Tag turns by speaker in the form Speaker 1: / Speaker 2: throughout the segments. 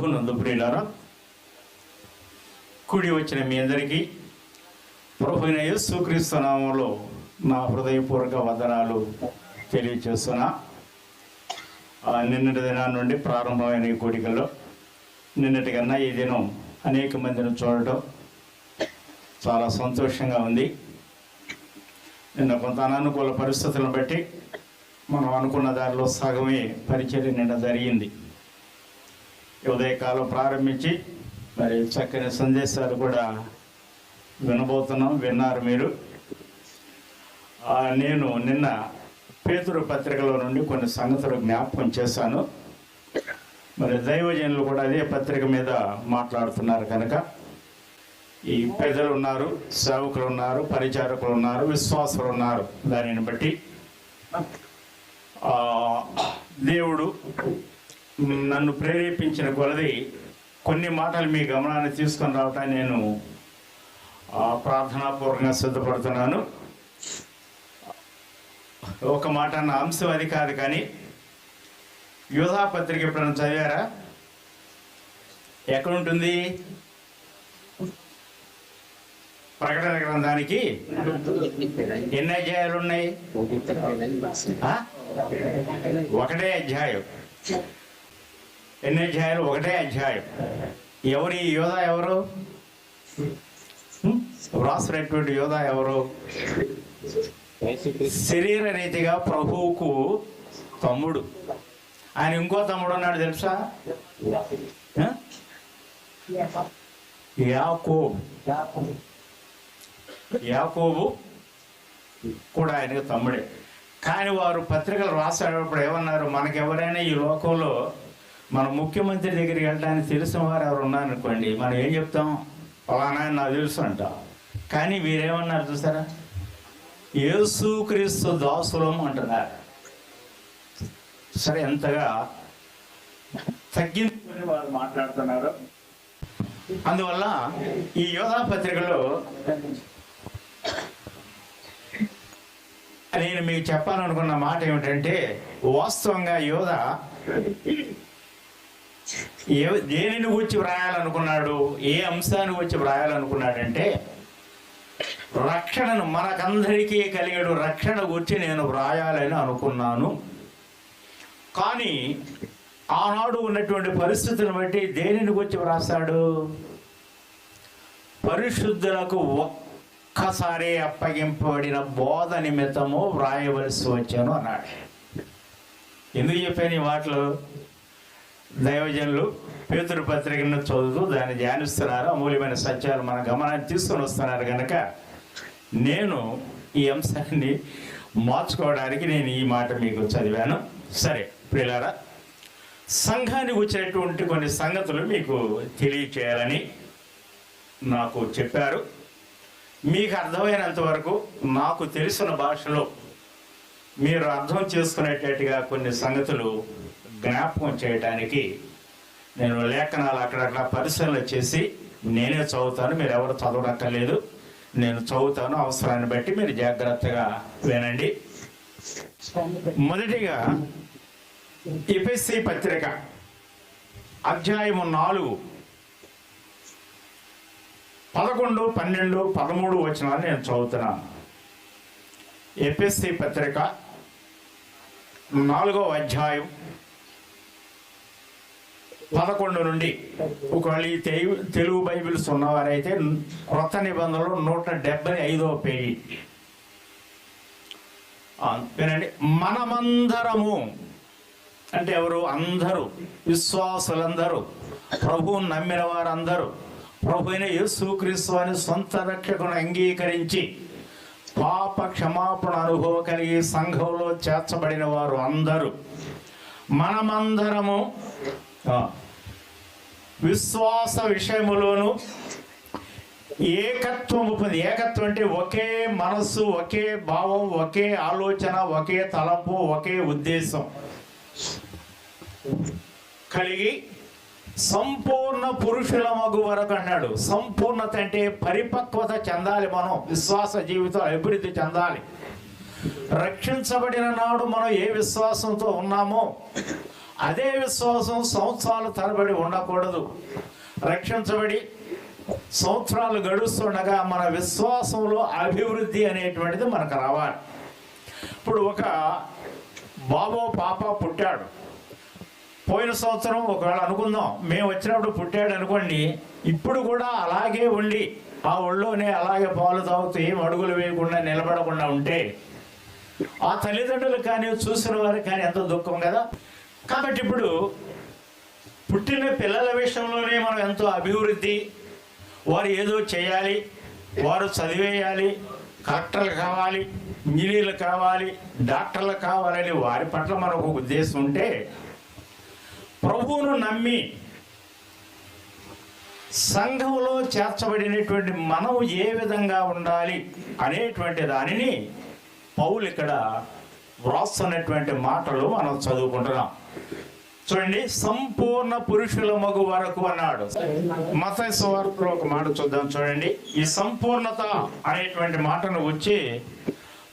Speaker 1: నందు ప్రియులారా, కూడి వచ్చిన మీ అందరికీ ప్రభువైన యేసుక్రీస్తు నామములో నా హృదయపూర్వక వందనాలు తెలియజేస్తున్నా. నిన్నటి దినాన్ని నుండి ప్రారంభమైన ఈ కూడికల్లో నిన్నటి కన్నా ఈ దినం అనేక మందిని చూడటం చాలా సంతోషంగా ఉంది. నిన్న కొంత అనానుకూల పరిస్థితులను బట్టి మనం అనుకున్న దారిలో సగమే పరిచర్య నిన్న జరిగింది. ఉదయకాలం ప్రారంభించి మరి చక్కని సందేశాలు కూడా విన్నారు మీరు. నేను నిన్న పేతురు పత్రికలో నుండి కొన్ని సంగతులు జ్ఞాపకం చేశాను. మరి దైవజనులు కూడా అదే పత్రిక మీద మాట్లాడుతున్నారు కనుక ఈ పెద్దలు ఉన్నారు, సేవకులు ఉన్నారు, పరిచారకులు ఉన్నారు, విశ్వాసులు ఉన్నారు. దానిని బట్టి దేవుడు నన్ను ప్రేరేపించిన కొలది కొన్ని మాటలు మీ గమనాన్ని తీసుకొని రావటాన్ని నేను ప్రార్థనాపూర్వకంగా సిద్ధపడుతున్నాను. ఒక మాట అన్న అంశం అది కాదు, కానీ యోధా పత్రిక ఎప్పుడైనా చదివారా? ఎక్కడుంటుంది? ప్రకటన గ్రంథానికి ఎన్ని అధ్యాయాలు ఉన్నాయి? ఒకటే అధ్యాయం. ఎన్ని అధ్యాయాలు? ఒకటే అధ్యాయం. ఎవరు ఈ యోధా? ఎవరు వ్రాసినటువంటి యోధా? ఎవరు? శరీర రీతిగా ప్రభువుకు తమ్ముడు. ఆయన ఇంకో తమ్ముడు ఉన్నాడు తెలుసా? యాకోబు కూడా ఆయనకు తమ్ముడే. కానీ వారు పత్రికలు రాసేటప్పుడు ఏమన్నారు? మనకెవరైనా ఈ లోకంలో మన ముఖ్యమంత్రి దగ్గరికి వెళ్ళడానికి తెలిసిన వారు ఎవరు ఉన్నారనుకోండి, మనం ఏం చెప్తాం? ఫలానా నాకు తెలుసు అంట. కానీ వీరేమన్నారు చూసారా? యేసుక్రీస్తు దాసులం అంటున్నారు. సరే, ఎంతగా తగ్గించుకుని వారు మాట్లాడుతున్నారు. అందువల్ల ఈ యోధా పత్రికలో నేను మీకు చెప్పాలనుకున్న మాట ఏమిటంటే, వాస్తవంగా యోధా దేనిని గురించి వ్రాయాలనుకున్నాడు, ఏ అంశాన్ని గురించి వ్రాయాలనుకున్నాడంటే, రక్షణను మనకందరికీ కలిగేడు రక్షణ గురించి నేను వ్రాయాలని అనుకున్నాను. కానీ ఆనాడు ఉన్నటువంటి పరిస్థితులను బట్టి దేనిని గురించి వ్రాస్తాడు? పరిశుద్ధులకు ఒక్కసారి అప్పగింపబడిన బోధ నిమిత్తము వ్రాయవలసి వచ్చాను అన్నాడు. ఎందుకు చెప్పాను ఈ మాటలు? దైవజనులు పేతురు పత్రికను చదువుతూ దాన్ని ధ్యానిస్తున్నారు, అమూల్యమైన సత్యాలు మన గమనాన్ని తీసుకొని వస్తున్నారు కనుక నేను ఈ అంశాన్ని మార్చుకోవడానికి నేను ఈ మాట మీకు చదివాను. సరే ప్రియులారా, సంఘానికి వచ్చినటువంటి కొన్ని సంగతులు మీకు తెలియచేయాలని నాకు చెప్పారు. మీకు అర్థమైనంత వరకు నాకు తెలిసిన భాషలో మీరు అర్థం చేసుకునేటట్టుగా కొన్ని సంగతులు జ్ఞాపకం చేయడానికి నేను లేఖనాలు అక్కడక్కడ పరిశీలన చేసి నేనే చదువుతాను. మీరు ఎవరు చదవనక్కర్లేదు, నేను చదువుతాను. అవసరాన్ని బట్టి మీరు జాగ్రత్తగా వినండి. మొదటిగా ఎఫెసీ పత్రిక అధ్యాయము 4 11, 12, 13 వచనాలు నేను చదువుతున్నాను. ఎఫెసీ పత్రిక 4వ అధ్యాయం 11 నుండి. ఒకవేళ ఈ తెలుగు బైబిల్స్ ఉన్నవారైతే క్రొత్త నిబంధనలు 175వ పేజీ వినండి. మనమందరము అంటే ఎవరు? అందరూ, విశ్వాసులందరూ, ప్రభువును నమ్మిన వారందరూ, ప్రభు అయిన యేసుక్రీస్తు అని సొంత రక్షకుని అంగీకరించి పాప క్షమాపణ అనుభవం కలిగి సంఘంలో చేర్చబడిన వారు అందరూ, మనమందరము విశ్వాస విషయములోను ఏకత్వము పొంది, ఏకత్వం అంటే ఒకే మనస్సు, ఒకే భావం, ఒకే ఆలోచన, ఒకే తలంపు, ఒకే ఉద్దేశం కలిగి సంపూర్ణ పురుషుల మగు వరకు అన్నాడు. సంపూర్ణత అంటే పరిపక్వత చెందాలి. మనం విశ్వాస జీవితం అభివృద్ధి చెందాలి. రక్షించబడిన నాడు మనం ఏ విశ్వాసంతో ఉన్నామో అదే విశ్వాసం సంవత్సరాల తరబడి ఉండకూడదు. రక్షించబడి సంవత్సరాలు గడుస్తుండగా మన విశ్వాసంలో అభివృద్ధి అనేటువంటిది మనకు రావాలి. ఇప్పుడు ఒక బాబో పాప పుట్టాడు, పోయిన సంవత్సరం ఒకవేళ అనుకుందాం మేము వచ్చినప్పుడు పుట్టాడు అనుకోండి, ఇప్పుడు కూడా అలాగే ఉండి ఆ ఒళ్ళోనే అలాగే పాలు తాగుతూ ఏం అడుగులు వేయకుండా నిలబడకుండా ఉంటే ఆ తల్లిదండ్రులు కానీ చూసిన వారికి కానీ ఎంతో దుఃఖం కదా. కాబట్టి ఇప్పుడు పుట్టిన పిల్లల విషయంలోనే మనం ఎంతో అభివృద్ధి, వారు ఏదో చేయాలి, వారు చదివేయాలి, కలెక్టర్లు కావాలి, ఇంజనీర్లు కావాలి, డాక్టర్లు కావాలని వారి పట్ల మనకు ఒక ఉద్దేశం ఉంటే, ప్రభువును నమ్మి సంఘంలో చేర్చబడినటువంటి మనం ఏ విధంగా ఉండాలి అనేటువంటి దానిని పౌలు ఇక్కడ వ్రాస్తున్నటువంటి మాటలు మనం చదువుకుంటున్నాం. చూడండి, సంపూర్ణ పురుషుల మగు వరకు అన్నాడు. మత్తయి సువార్తలో ఒక మాట చూద్దాం. చూడండి, ఈ సంపూర్ణత అనేటువంటి మాటను వచ్చి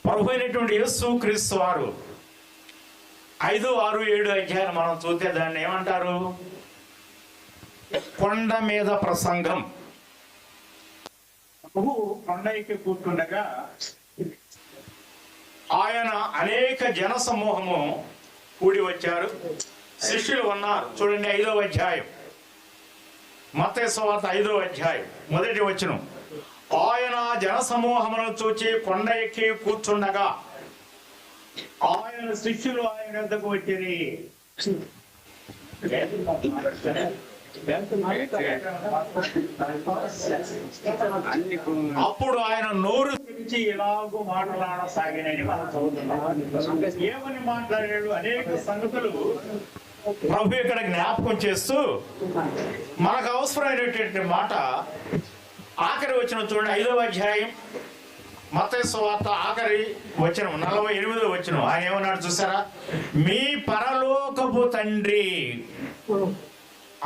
Speaker 1: ప్రభు అయినటువంటి యేసు క్రీస్తు వారు 5, 6, 7 అధ్యాయాలు మనం చూస్తే దాన్ని ఏమంటారు? కొండ మీద ప్రసంగం. ప్రభు కొండ ఎక్కి కూర్చుండగా ఆయన అనేక జన సమూహము కూడి వచ్చారు, శిష్యులు ఉన్నారు. చూడండి, 5వ అధ్యాయం, మత్తయి సువార్త 5వ అధ్యాయం 1వ వచనం. ఆయన జన సమూహమును చూచి కొండ ఎక్కి కూర్చుండగా ఆయన శిష్యులు ఆయన వద్దకు వచ్చిరి. అప్పుడు ఆయన నోరు తెరిచి ఎలాగో మాట్లాడసాగినని మనం చదువుతున్నాం. ఏమని మాట్లాడాడు? అనేక సంగతులు ప్రభు ఇక్కడ జ్ఞాపకం చేస్తూ మనకు అవసరమైనటువంటి మాట ఆఖరి వచనం చూడండి, 5వ అధ్యాయం మత్తయి సువార్త ఆఖరి వచనం 48వ వచనం. ఆయన ఏమన్నాడు చూసారా? మీ పరలోకపు తండ్రి,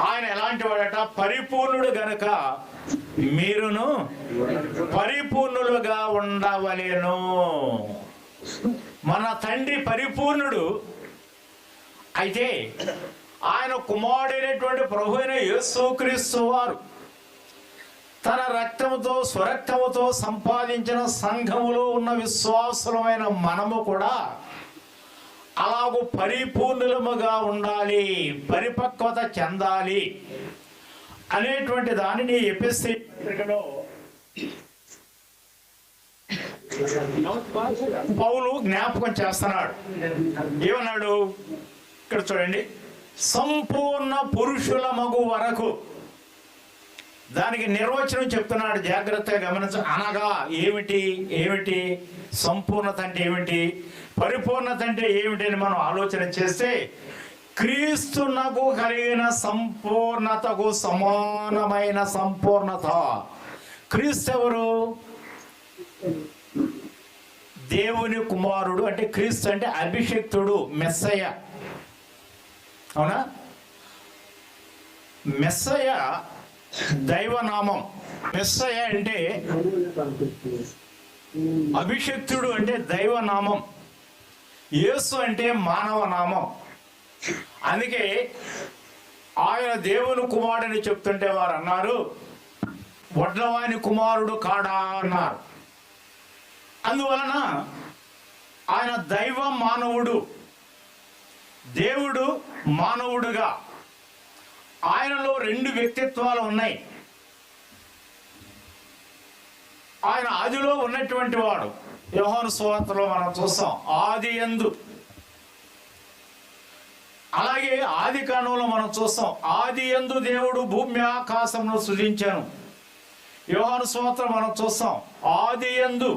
Speaker 1: ఆయన ఎలాంటి వాడట? పరిపూర్ణుడు గనుక మీరును పరిపూర్ణులుగా ఉండవలెను. మన తండ్రి పరిపూర్ణుడు అయితే ఆయన కుమారుడైనటువంటి ప్రభు అయిన యేసుక్రీస్తు వారు తన రక్తముతో స్వరక్తముతో సంపాదించిన సంఘములో ఉన్న విశ్వాసులమైన మనము కూడా అలాగూ పరిపూర్ణులముగా ఉండాలి, పరిపక్వత చెందాలి అనేటువంటి దానిని ఎఫెసీ పత్రికలో పౌలు జ్ఞాపకం చేస్తున్నాడు. ఏమన్నాడు? ఇక్కడ చూడండి, సంపూర్ణ పురుషుల మగు వరకు. దానికి నిర్వచనం చెప్తున్నాడు, జాగ్రత్తగా గమనించ. అనగా ఏమిటి సంపూర్ణత అంటే ఏమిటి, పరిపూర్ణత అంటే ఏమిటి అని మనం ఆలోచన చేస్తే, క్రీస్తునకు కలిగిన సంపూర్ణతకు సమానమైన సంపూర్ణత. క్రీస్తు ఎవరు? దేవుని కుమారుడు. అంటే క్రీస్తు అంటే అభిషిక్తుడు, మెస్సయ. అవునా? మెస్సయ దైవనామం. మెస్సయ అంటే అభిషిక్తుడు అంటే దైవనామం. యేసు అంటే మానవ నామం. అందుకే ఆయన దేవుని కుమారుడని చెప్తుంటే వారు అన్నారు, వడ్లవాని కుమారుడు కాడా అన్నారు. అందువలన ఆయన దైవ మానవుడు, దేవుడు మానవుడుగా ఆయనలో 2 వ్యక్తిత్వాలు ఉన్నాయి. ఆయన ఆదిలో ఉన్నటువంటి వాడు. యోహాను సువార్తలో మనం చూస్తాం, ఆది యందు. అలాగే ఆది కాండంలో మనం చూస్తాం, ఆది యందు దేవుడు భూమి ఆకాశమును సృజించాను. యోహాను సువార్తలో మనం చూస్తాం, ఆది యందు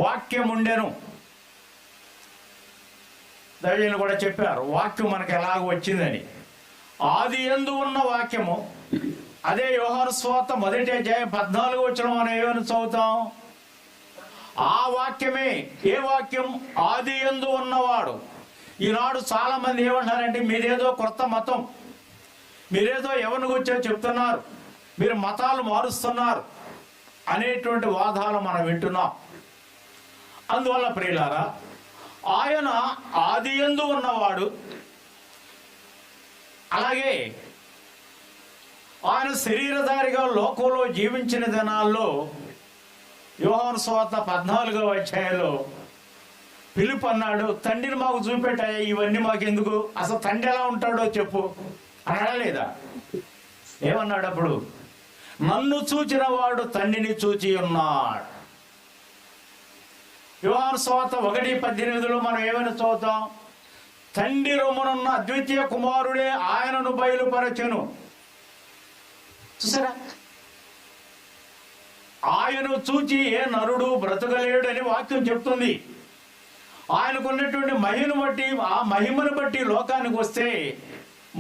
Speaker 1: వాక్యం ఉండెను. దైవజనులు కూడా చెప్పారు వాక్యం మనకు ఎలాగ వచ్చిందని. ఆది యందు ఉన్న వాక్యము. అదే యోహాను సువార్త 1వ అధ్యాయం 14వ వచనం మనం ఏమని చదువుతాం? ఆ వాక్యమే. ఏ వాక్యం? ఆది యందు ఉన్నవాడు. ఈనాడు చాలా మంది ఏమంటారంటే, మీరేదో కొత్త మతం, మీరేదో ఎవరిని గురించో చెప్తున్నారు, మీరు మతాలు మారుస్తున్నారు అనేటువంటి వాదాలు మనం వింటున్నాం. అందువల్ల ప్రియులారా, ఆయన ఆది యందు ఉన్నవాడు, అలాగే ఆయన శరీరధారిగా లోకంలో జీవించిన దినాల్లో యోహాను సువార్త 14వ అధ్యాయంలో పిలుపు అన్నాడు, తండ్రిని మాకు చూపెట్టాయా, ఇవన్నీ మాకెందుకు, అసలు తండ్రి ఎలా ఉంటాడో చెప్పు అన్నాడా లేదా? ఏమన్నాడు అప్పుడు? నన్ను చూచిన వాడు తండ్రిని చూచి ఉన్నాడు. యోహాను సువార్త 1:18లో మనం ఏమైనా చదువుతాం? తండ్రి రొమ్మునున్న అద్వితీయ కుమారుడే ఆయనను బయలుపరచెను. చూసారా? ఆయన చూచి ఏ నరుడు బ్రతకలేడు అని వాక్యం చెప్తుంది. ఆయనకున్నటువంటి మహిమను బట్టి, ఆ మహిమను బట్టి లోకానికి వస్తే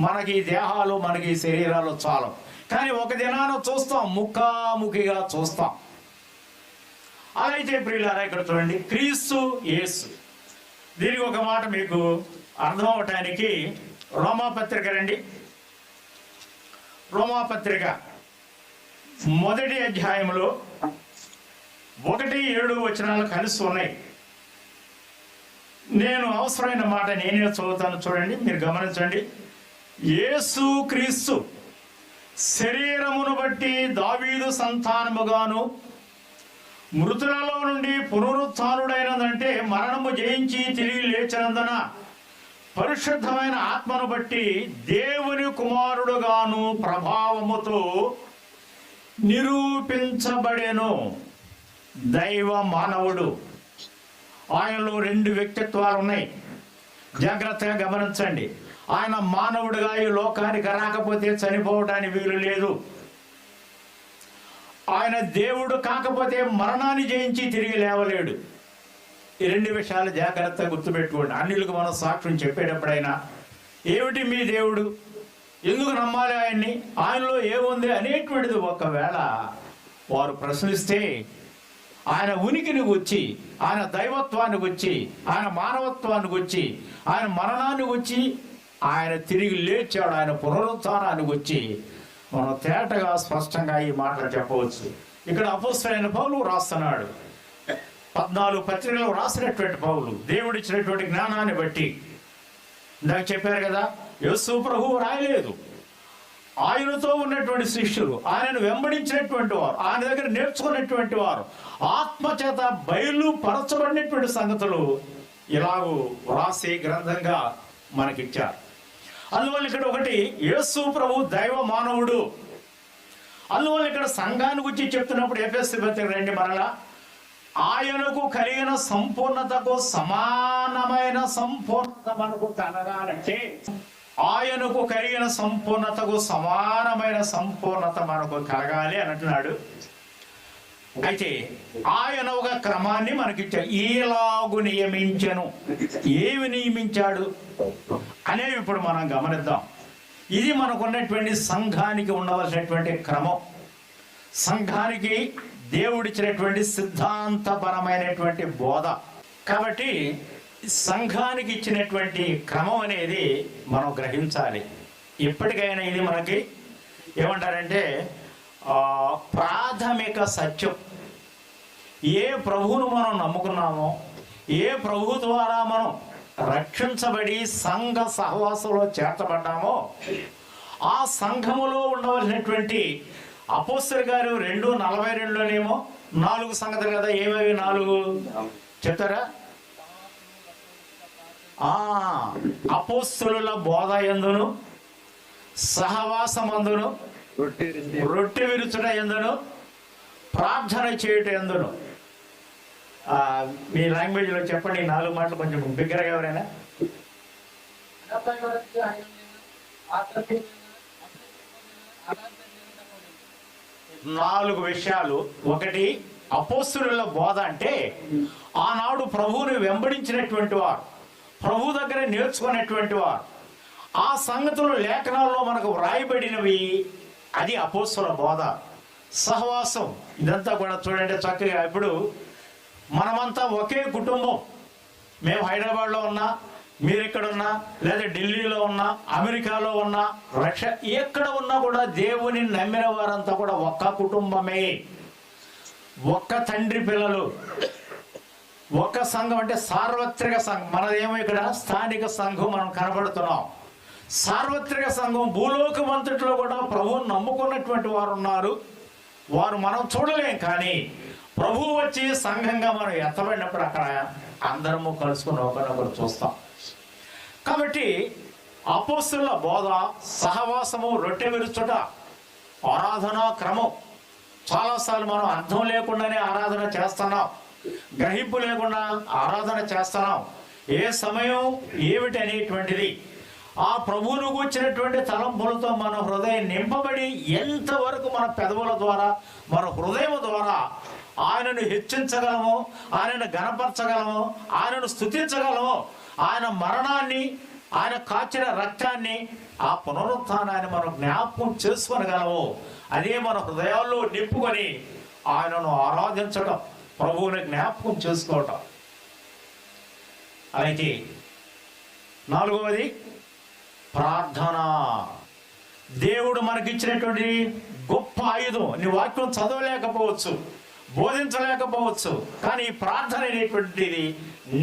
Speaker 1: మనకి దేహాలు, మనకి శరీరాలు చాలు. కానీ ఒక దినాన చూస్తాం, ముఖాముఖిగా చూస్తాం. అలా అయితే ప్రియులారా, ఇక్కడ చూడండి, క్రీస్తు యేసు. దీనికి ఒక మాట మీకు అర్థం అవటానికి రోమాపత్రిక రండి. రోమాపత్రిక 1వ అధ్యాయంలో 1-7 వచనాలు కలిసి ఉన్నాయి. నేను అవసరమైన మాట నేనే చదువుతాను, చూడండి, మీరు గమనించండి. యేసు క్రీస్తు శరీరమును బట్టి దావీదు సంతానముగాను మృతులలో నుండి పునరుత్థానుడైనదంటే మరణము జయించి తిరిగి లేచినందున పరిశుద్ధమైన ఆత్మను బట్టి దేవుని కుమారుడుగాను ప్రభావముతో నిరూపించబడెను. దైవ మానవుడు. ఆయనలో 2 వ్యక్తిత్వాలు ఉన్నాయి, జాగ్రత్తగా గమనించండి. ఆయన మానవుడిగా ఈ లోకానికి రాకపోతే చనిపోవడానికి వీలు లేదు. ఆయన దేవుడు కాకపోతే మరణాన్ని జయించి తిరిగి లేవలేడు. ఈ 2 విషయాలు జాగ్రత్తగా గుర్తుపెట్టుకోండి. అన్యులకు మనం సాక్ష్యం చెప్పేటప్పుడైనా, ఏమిటి మీ దేవుడు, ఎందుకు నమ్మాలి ఆయన్ని, ఆయనలో ఏముంది అనేటువంటిది ఒకవేళ వారు ప్రశ్నిస్తే, ఆయన ఉనికిని వచ్చి, ఆయన దైవత్వానికి వచ్చి, ఆయన మానవత్వానికి వచ్చి, ఆయన మరణానికి వచ్చి, ఆయన తిరిగి లేచాడు, ఆయన పునరుత్థానానికి వచ్చి, మనం తేటగా స్పష్టంగా ఈ మాటలు చెప్పవచ్చు. ఇక్కడ అపోస్తలుడైన పౌలు రాస్తున్నాడు. 14 పత్రికలు రాసినటువంటి పౌలు దేవుడిచ్చినటువంటి జ్ఞానాన్ని బట్టి, ఇందాక చెప్పారు కదా, యేసు ప్రభువు రాయలేదు. ఆయనతో ఉన్నటువంటి శిష్యులు, ఆయనను వెంబడించినటువంటి వారు, ఆయన దగ్గర నేర్చుకున్నటువంటి వారు, ఆత్మచేత బయలుపరచబడినటువంటి సంగతులు ఇలాగూ వ్రాసి గ్రంథంగా మనకిచ్చారు. అందువల్ల ఇక్కడ ఒకటి, యేసు ప్రభు దైవ మానవుడు. అందువల్ల ఇక్కడ సంఘాన్ని గురించి చెప్తున్నప్పుడు ఎఫెసీ పత్రిక రండి మరలా, ఆయనకు కలిగిన సంపూర్ణతకు సమానమైన సంపూర్ణత మనకు కలగాలంటే, ఆయనకు కలిగిన సంపూర్ణతకు సమానమైన సంపూర్ణత మనకు కలగాలి అని అంటున్నాడు. అయితే ఆయన ఒక క్రమాన్ని మనకిచ్చాడు. ఈలాగు నియమించను. ఏమి నియమించాడు అనేవి ఇప్పుడు మనం గమనిద్దాం. ఇది మనకున్నటువంటి సంఘానికి ఉండవలసినటువంటి క్రమం. సంఘానికి దేవుడిచ్చినటువంటి సిద్ధాంతపరమైనటువంటి బోధ. కాబట్టి సంఘానికి ఇచ్చినటువంటి క్రమం అనేది మనం గ్రహించాలి. ఇప్పటికైనా ఇది మనకి ఏమంటారంటే ప్రాథమిక సత్యం. ఏ ప్రభువును మనం నమ్ముకున్నామో, ఏ ప్రభు ద్వారా మనం రక్షించబడి సంఘ సహవాసంలో చేర్చబడ్డామో, ఆ సంఘములో ఉండవలసినటువంటి అపోస్తలుల గారు 2:42లోనేమో 4 సంగతులు కదా. ఏమేవి 4 చెప్తారా? అపోస్తలుల బోధ యందును, సహవాసమందును, రొట్టె విరుచుట యందును, ప్రార్థన చేయుట యందును. మీ లాంగ్వేజ్లో చెప్పండి 4 మాటలు కొంచెం బిగ్గరగా ఎవరైనా. 4 విషయాలు. ఒకటి, అపోస్తలుల బోధ అంటే ఆనాడు ప్రభువుని వెంబడించినటువంటి వారు, ప్రభు దగ్గర నేర్చుకునేటువంటి వారు, ఆ సంగతులు లేఖనాల్లో మనకు వ్రాయబడినవి. అది అపోస్తలుల బోధ. సహవాసం ఇదంతా కూడా చూడండి చక్కగా. ఇప్పుడు మనమంతా ఒకే కుటుంబం. మేము హైదరాబాద్లో ఉన్నా, మీరు ఎక్కడ ఉన్నా, లేదా ఢిల్లీలో ఉన్నా, అమెరికాలో ఉన్నా, రష్యా, ఎక్కడ ఉన్నా కూడా దేవుని నమ్మిన వారంతా కూడా ఒక్క కుటుంబమే, ఒక్క తండ్రి పిల్లలు, ఒక్క సంఘం. అంటే సార్వత్రిక సంఘం. మనదేమో ఇక్కడ స్థానిక సంఘం మనం కనబడుతున్నాం. సార్వత్రిక సంఘం భూలోకమంతటిలో కూడా ప్రభువుని నమ్ముకున్నటువంటి వారు ఉన్నారు. వారు మనం చూడలేం, కానీ ప్రభువు వచ్చి సంఘంగా మనం ఎత్తబడినప్పుడు అక్కడ అందరము కలుసుకుని ఒకరినొకరు చూస్తాం. కాబట్టి అపోస్తలుల బోధ, సహవాసము, రొట్టె విరుచుట, ఆరాధనా క్రమం చాలాసార్లు మనం అర్థం లేకుండానే ఆరాధన చేస్తున్నాం, గ్రహింపు లేకుండా ఆరాధన చేస్తున్నాం. ఏ సమయం ఏమిటి అనేటువంటిది ఆ ప్రభువును కూర్చున్నటువంటి తలంపులతో మన హృదయం నింపబడి ఎంతవరకు మన పెదవుల ద్వారా, మన హృదయం ద్వారా ఆయనను హెచ్చించగలమో, ఆయనను గణపరచగలమో, ఆయనను స్తుతించగలమో, ఆయన మరణాన్ని, ఆయన కాచిన రక్తాన్ని, ఆ పునరుత్థానాన్ని మనం జ్ఞాపకం చేసుకోగలమో, అదే మన హృదయాల్లో నింపుకొని ఆయనను ఆరాధించడం, ప్రభువుని జ్ఞాపకం చేసుకోవటం. అయితే నాలుగవది ప్రార్థన. దేవుడు మనకిచ్చినటువంటి గొప్ప ఆయుధం. నీ వాక్యం చదవలేకపోవచ్చు, బోధించలేకపోవచ్చు, కానీ ప్రార్థన అనేటువంటిది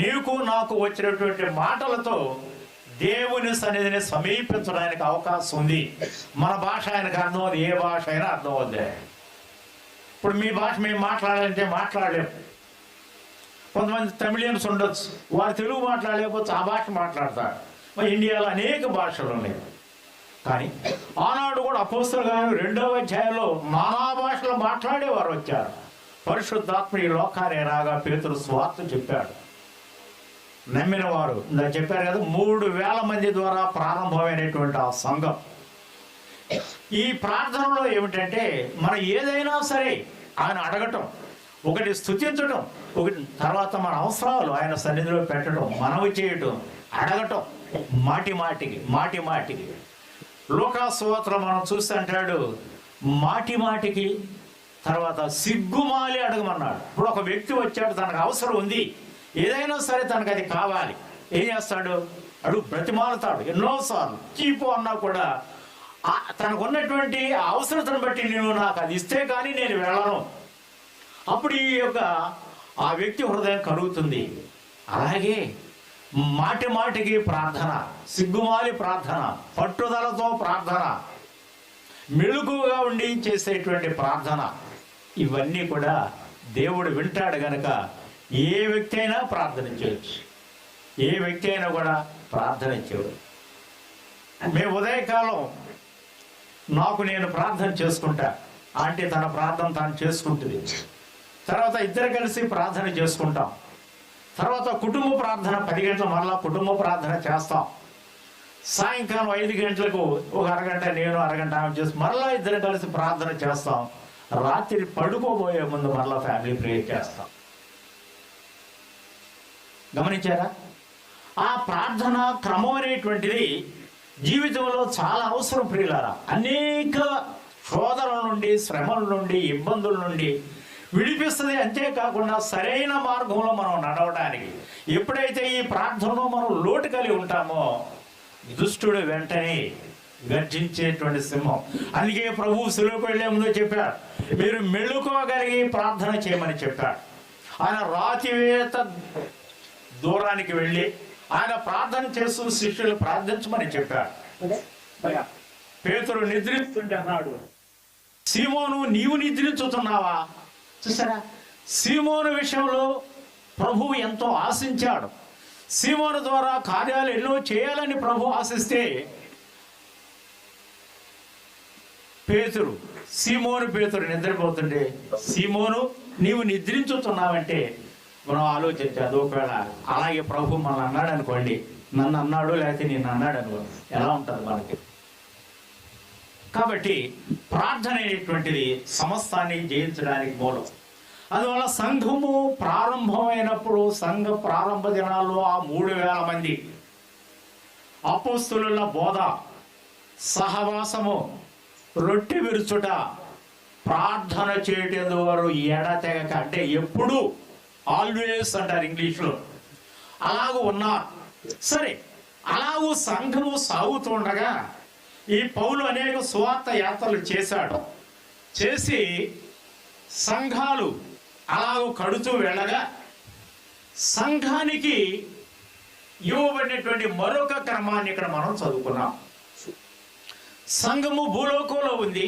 Speaker 1: నీకు నాకు వచ్చినటువంటి మాటలతో దేవుని సన్నిధిని సమీపించడానికి అవకాశం ఉంది. మన భాష ఆయనకు అర్థం అవుతుంది, ఏ భాష అయినా అర్థం అవుతుంది. ఇప్పుడు మీ భాష మేము మాట్లాడాలంటే మాట్లాడలేము. కొంతమంది తమిళియన్స్ ఉండొచ్చు, వారు తెలుగు మాట్లాడలేకపోతే ఆ భాష మాట్లాడతారు. మరి ఇండియాలో అనేక భాషలు ఉన్నాయి. కానీ ఆనాడు కూడా అపోస్తలులు గారు 2వ అధ్యాయంలో నానా భాషలు మాట్లాడేవారు వచ్చారు. పరిశుద్ధాత్మ ఈ లోకాన్ని రాగా పేతురు స్వార్థ చెప్పాడు. నమ్మిన వారు చెప్పారు కదా, 3,000 మంది ద్వారా ప్రారంభమైనటువంటి ఆ సంఘం. ఈ ప్రార్థనలో ఏమిటంటే మనం ఏదైనా సరే ఆయన అడగటం, ఒకటి స్తుతించడం, ఒకటి తర్వాత మన అవసరాలు ఆయన సన్నిధిలో పెట్టడం, మనవి చేయటం, అడగటం, మాటి మాటికి. లూకా సువార్తలో మనం చూస్తే అంటాడు, మాటి మాటికి, తర్వాత సిగ్గుమాలి అడగమన్నాడు. ఇప్పుడు ఒక వ్యక్తి వచ్చాడు, తనకు అవసరం ఉంది, ఏదైనా సరే తనకు అది కావాలి. ఏం చేస్తాడు? అడుగు బ్రతిమాలతాడు ఎన్నోసార్లు. చీపు అన్నా కూడా తనకు ఉన్నటువంటి అవసరతను బట్టి నేను నాకు అది ఇస్తే కానీ నేను వెళ్ళను. అప్పుడు ఈ యొక్క ఆ వ్యక్తి హృదయం కలుగుతుంది. అలాగే మాటికి ప్రార్థన, సిగ్గుమాలి ప్రార్థన, పట్టుదలతో ప్రార్థన, మెళుకుగా ఉండి చేసేటువంటి ప్రార్థన, ఇవన్నీ కూడా దేవుడు వింటాడు గనక ఏ వ్యక్తి అయినా ప్రార్థన చేయవచ్చు. ఏ వ్యక్తి అయినా కూడా ప్రార్థన చేయడు. మేము ఉదయకాలం నాకు నేను ప్రార్థన చేసుకుంటా, ఆంటీ తన ప్రార్థన తాను చేసుకుంటుంది. తర్వాత ఇద్దరు కలిసి ప్రార్థన చేసుకుంటాం. తర్వాత కుటుంబ ప్రార్థన 10 గంటలు మరలా కుటుంబ ప్రార్థన చేస్తాం. సాయంకాలం 5 గంటలకు ఒక అరగంట నేను, అరగంట ఆమె చేసి మరలా ఇద్దరు కలిసి ప్రార్థన చేస్తాం. రాత్రి పడుకోబోయే ముందు మరలా ఫ్యామిలీ ప్రేయర్ చేస్తాం. గమనించారా? ఆ ప్రార్థన క్రమం అనేటువంటిది జీవితంలో చాలా అవసరం ప్రియులారా. అనేక శోధనల నుండి, శ్రమల నుండి, ఇబ్బందుల నుండి విడిపిస్తుంది. అంతేకాకుండా సరైన మార్గంలో మనం నడవడానికి ఎప్పుడైతే ఈ ప్రార్థనలో మనం లోటు కలిగి ఉంటామో, దుష్టుడు వెంటనే గర్జించేటువంటి సింహం. అందుకే ప్రభువు సులువుకు వెళ్లే ముందు చెప్పాడు, మీరు మెళుకోగలిగి ప్రార్థన చేయమని చెప్పాడు. ఆయన రాతివేత దూరానికి వెళ్ళి ఆయన ప్రార్థన చేస్తూ శిష్యులు ప్రార్థించమని చెప్పాడు. పేతురు నిద్రిస్తుంటే అన్నాడు, సీమోను నీవు నిద్రించుతున్నావా? చూసారా, సీమోను విషయంలో ప్రభువు ఎంతో ఆశించాడు. సీమోను ద్వారా కార్యాలు ఎన్నో చేయాలని ప్రభు ఆశిస్తే పేతురు నిద్రపోతుండే, సీమోను నీవు నిద్రించుతున్నావంటే మనం ఆలోచించాలి. ఒకవేళ అలాగే ప్రభు మనల్ని అన్నాడు అనుకోండి, నన్ను అన్నాడు లేకపోతే నిన్ను అన్నాడు అనుకో, ఎలా ఉంటుంది మనకి? కాబట్టి ప్రార్థన అనేటువంటిది సమస్తాన్ని జయించడానికి మూలం. అందువల్ల సంఘము ప్రారంభమైనప్పుడు, సంఘ ప్రారంభ దినాల్లో ఆ 3,000 మంది అపోస్తలుల బోధ, సహవాసము, రొట్టె విరుచుట, ప్రార్థన చేయటం వారు ఎడతెగక, అంటే ఎప్పుడు, ఆల్వేస్ అంటారు ఇంగ్లీష్లో, అలాగూ ఉన్నారు. సరే, అలాగూ సంఘము సాగుతుండగా ఈ పౌలు అనేక సువార్త యాత్రలు చేశాడు. చేసి సంఘాలు అలాగూ కడుతూ వెళ్ళగా సంఘానికి ఇవ్వబడినటువంటి మరొక క్రమాన్ని ఇక్కడ మనం చదువుకున్నాం. సంఘము భూలోకంలో ఉంది,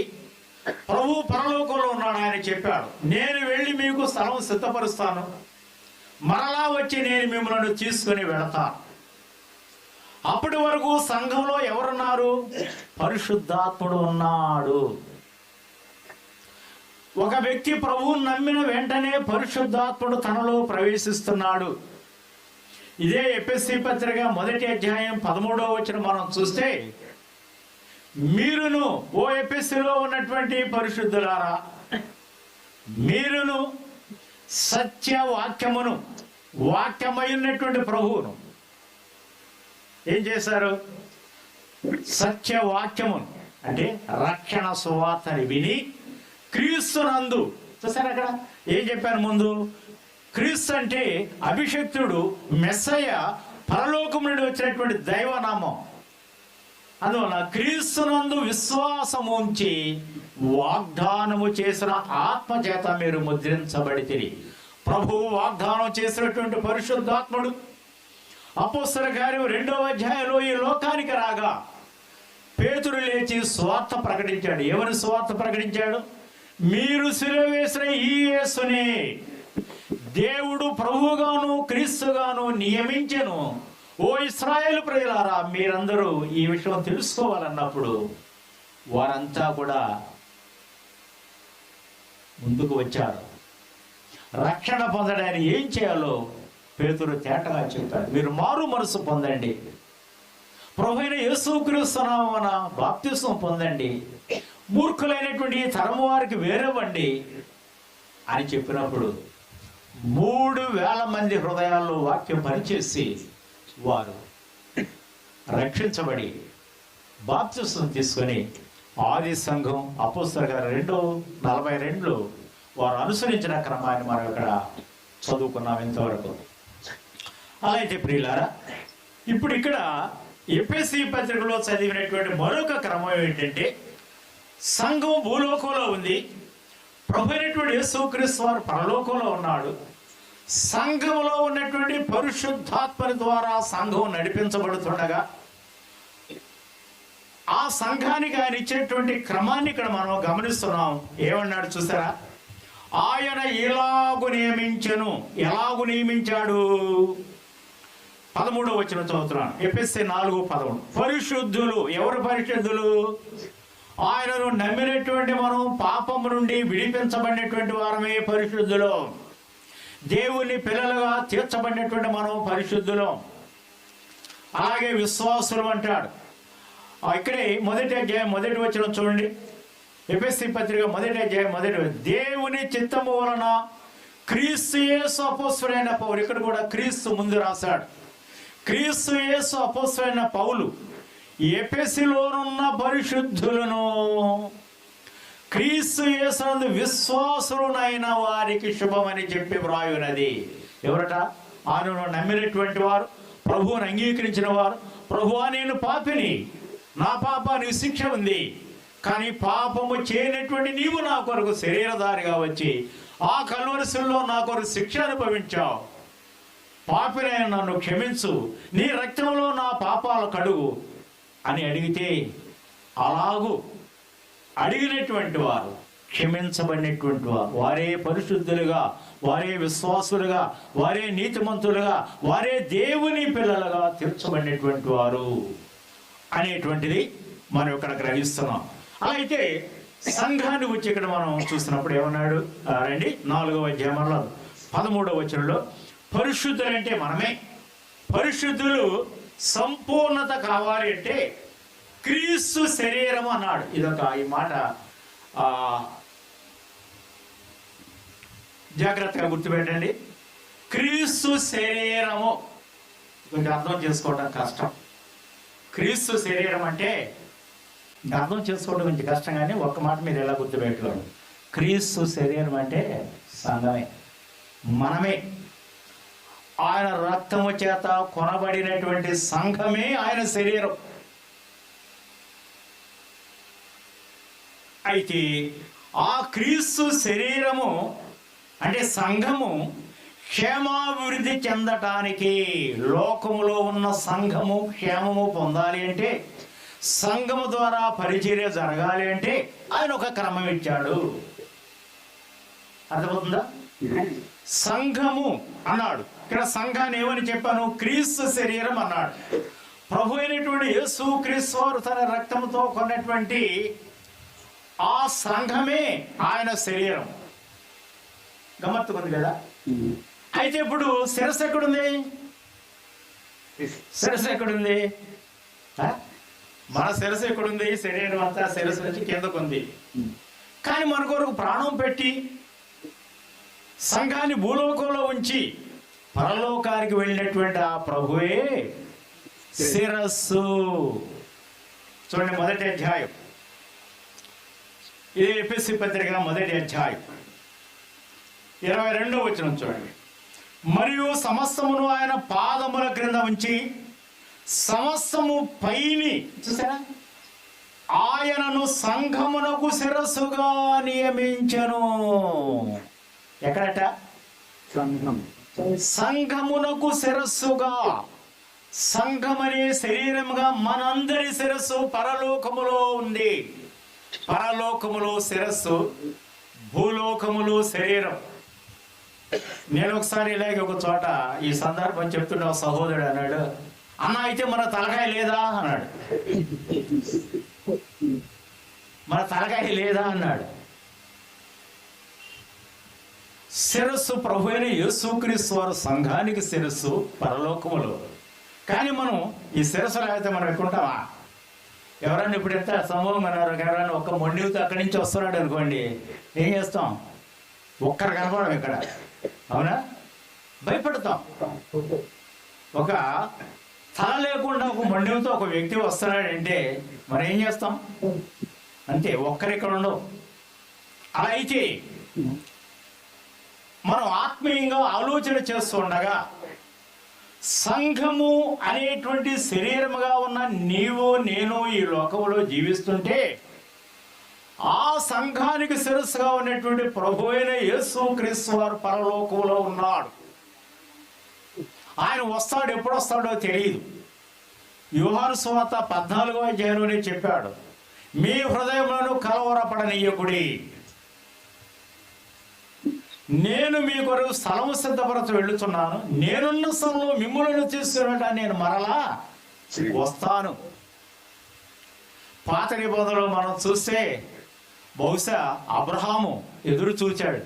Speaker 1: ప్రభు పరలోకంలో ఉన్నాడు. ఆయన చెప్పాడు, నేను వెళ్ళి మీకు స్థలం సిద్ధపరుస్తాను, మరలా వచ్చి నేను మిమ్మల్ని తీసుకుని వెళతాను. అప్పటి వరకు సంఘంలో ఎవరున్నారు? పరిశుద్ధాత్ముడు ఉన్నాడు. ఒక వ్యక్తి ప్రభువును నమ్మిన వెంటనే పరిశుద్ధాత్ముడు తనలో ప్రవేశిస్తున్నాడు. ఇదే ఎఫెసీ పత్రిక 1వ అధ్యాయం 13వ వచనం మనం చూస్తే, మీరును ఓ ఎఫెసీలో ఉన్నటువంటి పరిశుద్ధులారా, మీరును సత్యవాక్యమును, వాక్యమైనటువంటి ప్రభువును ఏం చేశారు? సత్యవాక్యమును అంటే రక్షణ సువార్తని విని క్రీస్తునందు, చూసారు అక్కడ ఏం చెప్పాను ముందు? క్రీస్తు అంటే అభిషక్తుడు, మెస్సయ్య, పరలోకం నుండి వచ్చినటువంటి దైవనామం. అందువల్ల క్రీస్తునందు విశ్వాసము ఉంచి వాగ్దానము చేసిన ఆత్మ చేత మీరు ముద్రించబడితిరి. ప్రభువు వాగ్దానం చేసినటువంటి పరిశుద్ధాత్ముడు అపోస్తల కార్యం 2వ అధ్యాయంలో ఈ లోకానికి రాగా పేతురు లేచి స్వార్థ ప్రకటించాడు. ఎవరి స్వార్థ ప్రకటించాడు? మీరు సిలువ వేసిన ఈ యేసునే దేవుడు ప్రభువుగాను క్రీస్తుగాను నియమించెను. ఓ ఇశ్రాయేలు ప్రజలారా, మీరందరూ ఈ విషయం తెలుసుకోవాలన్నప్పుడు వారంతా కూడా ముందుకు వచ్చారు. రక్షణ పొందడానికి ఏం చేయాలో పేతురు తేటగా చెప్పాడు. మీరు మారు మనసు పొందండి, ప్రభువైన యేసుక్రీస్తు నామమున బాప్తిస్మం పొందండి, మూర్ఖులైనటువంటి ఈ తరము వారికి వేరవ్వండి అని చెప్పినప్పుడు 3000 మంది హృదయాల్లో వాక్యం పనిచేసి వారు రక్షించబడి బాప్తిస్మం తీసుకొని ఆది సంఘం అపోస్తల కార్యం 2:42 వారు అనుసరించిన క్రమాన్ని మనం ఇక్కడ చదువుకున్నాం ఇంతవరకు. అలా అయితే ప్రియులారా, ఇప్పుడు ఇక్కడ ఎఫెసీ పత్రికలో చదివినటువంటి మరొక క్రమం ఏంటంటే, సంఘం భూలోకంలో ఉంది, ప్రభు అయినటువంటి యేసుక్రీస్తు వారు పరలోకంలో ఉన్నాడు. సంఘంలో ఉన్నటువంటి పరిశుద్ధాత్మని ద్వారా సంఘం నడిపించబడుతుండగా ఆ సంఘానికి ఆయన ఇచ్చేటువంటి క్రమాన్ని ఇక్కడ మనం గమనిస్తున్నాం. ఏమన్నాడు చూసారా? ఆయన ఎలాగు నియమించెను. ఎలాగు నియమించాడు? 13వ వచనం చదువుతున్నాను. ఎఫెసీ 4:13. పరిశుద్ధులు. ఎవరు పరిశుద్ధులు? ఆయనను నమ్మినటువంటి మనం పాపము నుండి విడిపించబడినటువంటి వారమే పరిశుద్ధులు. దేవుని పిల్లలుగా తీర్చబడినటువంటి మనం పరిశుద్ధులు. అలాగే విశ్వాసులు అంటాడు. ఇక్కడే 1వ అధ్యాయం 1వ వచనం చూడండి. ఎఫెసీ పత్రిక 1వ అధ్యాయం 1వ వచనం. దేవుని చిత్తము వలన క్రీస్తు యేసు అపోస్తలుడైన పౌలు. ఇక్కడ కూడా క్రీస్తు ముందు రాశాడు. క్రీస్తు యేసు అపోస్తలుడైన పౌలు ఎఫెసీలోనున్న పరిశుద్ధులను, క్రీస్తు యేసునందు విశ్వాసులైన వారికి శుభమని చెప్పి వ్రాయునది. ఎవరట? ఆయనను నమ్మినటువంటి వారు, ప్రభువుని అంగీకరించిన వారు. ప్రభువా, నేను పాపిని, నా పాపానికి శిక్ష ఉంది, కానీ పాపము చేయనటువంటి నీవు నా కొరకు శరీరధారిగా వచ్చి ఆ కల్వరిశిలో నా కొరకు శిక్ష అనుభవించావు. పాపినైన నన్ను క్షమించు, నీ రక్తంలో నా పాపాలు కడుగు అని అడిగితే, అలాగూ అడిగినటువంటి వారు, క్షమించబడినటువంటి వారు, వారే పరిశుద్ధులుగా, వారే విశ్వాసులుగా, వారే నీతిమంతులుగా, వారే దేవుని పిల్లలుగా తీర్చబడినటువంటి వారు అనేటువంటిది మనం ఇక్కడ గ్రహిస్తున్నాం. అలా అయితే సంఘాన్ని గురించి ఇక్కడ మనం చూస్తున్నప్పుడు ఏమన్నాడు? రండి 4వ అధ్యాయంలో 13వ వచనంలో, పరిశుద్ధులంటే మనమే. పరిశుద్ధులు సంపూర్ణత కావాలి అంటే క్రీస్తు శరీరం అన్నాడు. ఈ మాట జాగ్రత్తగా గుర్తుపెట్టండి. క్రీస్తు శరీరము కొంచెం అర్థం చేసుకోవడం కష్టం. క్రీస్తు శరీరం అంటే అర్థం చేసుకోవడం కొంచెం కష్టం, కానీ ఒక్క మాట మీరు ఎలా గుర్తుపెట్టుకోండి. క్రీస్తు శరీరం అంటే సంఘమే, మనమే. ఆయన రక్తము చేత కొనబడినటువంటి సంఘమే ఆయన శరీరం. అయితే ఆ క్రీస్తు శరీరము అంటే సంఘము క్షేమాభివృద్ధి చెందటానికి, లోకములో ఉన్న సంఘము క్షేమము పొందాలి అంటే సంఘము ద్వారా పరిచర్య జరగాలి అంటే ఆయన ఒక క్రమం ఇచ్చాడు. అర్థమవుతుందా? సంఘము అన్నాడు. ఇక్కడ సంఘాన్ని ఏమని చెప్పాను? క్రీస్తు శరీరం అన్నాడు. ప్రభు అయినటువంటి యేసు క్రీస్తు వారు తన రక్తంతో కొన్నటువంటి ఆ సంఘమే ఆయన శరీరం. గమ్మత్తుకుంది కదా? అయితే ఇప్పుడు శిరస్సు ఎక్కడుంది? శిరస్సు ఎక్కడుంది? మన శిరస్సు ఎక్కడుంది? శరీరం అంతా శిరస్సు నుంచి కిందకుంది. కానీ మన కొరకు ప్రాణం పెట్టి సంఘాన్ని భూలోకంలో ఉంచి పరలోకానికి వెళ్ళినటువంటి ఆ ప్రభువే శిరస్సు. చూడండి, మొదటి అధ్యాయం, ఇది ఎఫెసీ పత్రిక మొదటి అధ్యాయం 22వ వచనం చూడండి. మరియు సమస్తమును ఆయన పాదముల క్రింద ఉంచి సమస్తము పైని, చూసారా, ఆయనను సంఘమునకు శిరస్సుగా నియమించెను. ఎక్కడట? సంఘమునకు శిరస్సుగా. సంఘమనే శరీరముగా మనందరి శిరస్సు పరలోకములో ఉంది. పరలోకములో శిరస్సు, భూలోకములో శరీరం. నేను ఒకసారి ఇలాగే ఒక చోట ఈ సందర్భం చెప్తున్న సహోదరుడు అన్నాడు, అన్న అయితే మన తలకాయ లేదా అన్నాడు. మన తలకాయ లేదా అన్నాడు. శిరస్సు ప్రభు అయిన యేసుక్రీస్తు వారు సంఘానికి శిరస్సు పరలోకములో. కానీ మనం ఈ శిరస్సు లేకపోతే మనం ఎక్కుంటామా? ఎవరన్నా ఇప్పుడు ఎంత సమూహం అన్నారు, ఎవరన్నా ఒక్క మొండితో అక్కడి నుంచి వస్తున్నాడు అనుకోండి, ఏం చేస్తాం? ఒక్కరు కనపడం ఇక్కడ, అవునా? భయపడతాం. ఒక తల లేకుండా ఒక మొండితో ఒక వ్యక్తి వస్తున్నాడంటే మనం ఏం చేస్తాం? అంతే, ఒక్కరు ఇక్కడ ఉండవు. అలా అయితే మనం ఆత్మీయంగా ఆలోచన చేస్తుండగా సంఘము అనేటువంటి శరీరముగా ఉన్న నీవు నేను ఈ లోకంలో జీవిస్తుంటే ఆ సంఘానికి శిరస్సుగా ఉన్నటువంటి ప్రభు అయిన యేసు క్రీస్తు వారు పరలోకంలో ఉన్నాడు. ఆయన వస్తాడు, ఎప్పుడు వస్తాడో తెలియదు. యోహాను సువార్త 14వ అధ్యాయంలోనే చెప్పాడు, మీ హృదయములను కలవరపడనీయకుడి, నేను మీ కొరకు స్థలము సిద్ధపరచ వెళ్ళుచున్నాను, నేనున్న స్థలంలో మిమ్ములను తీసుకున్నట నేను మరలా వస్తాను. పాత నిబంధనలో మనం చూస్తే బహుశా అబ్రహాము ఎదురు చూచాడు.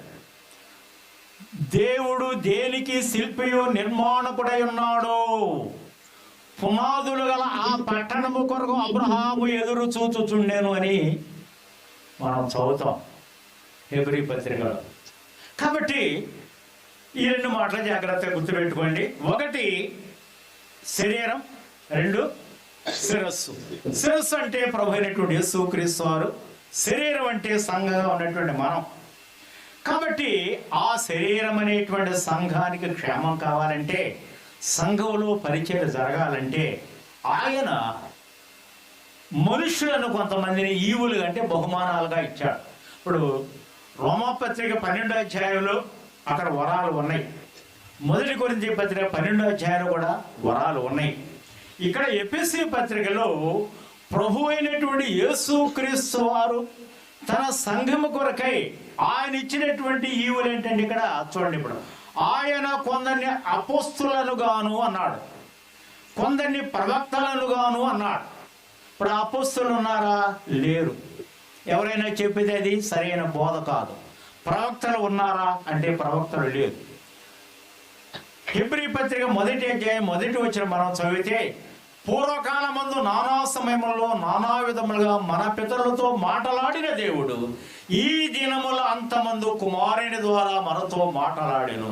Speaker 1: దేవుడు దేనికి శిల్పియు నిర్మాణకుడై ఉన్నాడు, పునాదులు గల ఆ పట్టణము కొరకు అబ్రహాము ఎదురు చూచుచుండెను అని మనం చదువుతాం హెబ్రీ పత్రికలో. కాబట్టి ఈ రెండు మాటలు జాగ్రత్తగా గుర్తుపెట్టుకోండి. ఒకటి శరీరం, రెండు శిరస్సు. శిరస్సు అంటే ప్రభు అయినటువంటి యేసుక్రీస్తు వారు, శరీరం అంటే సంఘంగా ఉన్నటువంటి మనం. కాబట్టి ఆ శరీరం అనేటువంటి సంఘానికి క్షేమం కావాలంటే, సంఘంలో పరిచయం జరగాలంటే ఆయన మనుషులను కొంతమందిని ఈవులుగా అంటే బహుమానాలుగా ఇచ్చాడు. ఇప్పుడు రోమాపత్రిక 12వ అధ్యాయంలో అక్కడ వరాలు ఉన్నాయి. మొదటి కొరింథీ పత్రిక 12వ అధ్యాయంలో కూడా వరాలు ఉన్నాయి. ఇక్కడ ఎఫెసీ పత్రికలో ప్రభు అయినటువంటి యేసుక్రీస్తు వారు తన సంఘము కొరకై ఆయన ఇచ్చినటువంటి ఈవులు ఏంటంటే, ఇక్కడ చూడండి, ఇప్పుడు ఆయన కొందరిని అపోస్తులను గాను అన్నాడు, కొందరిని ప్రవక్తలను గాను అన్నాడు. ఇప్పుడు అపోస్తులు ఉన్నారా? లేరు. ఎవరైనా చెప్పేది అది సరైన బోధ కాదు. ప్రవక్తలు ఉన్నారా అంటే ప్రవక్తలు లేదు. హెబ్రీ పత్రిక 1వ అధ్యాయం 1వ వచనం మనం చదివితే, పూర్వకాలమందు నానా సమయములలో నానా విధములుగా మన పితరులతో మాటలాడిన దేవుడు ఈ దినముల అంతమందు కుమారుని ద్వారా మనతో మాటలాడెను,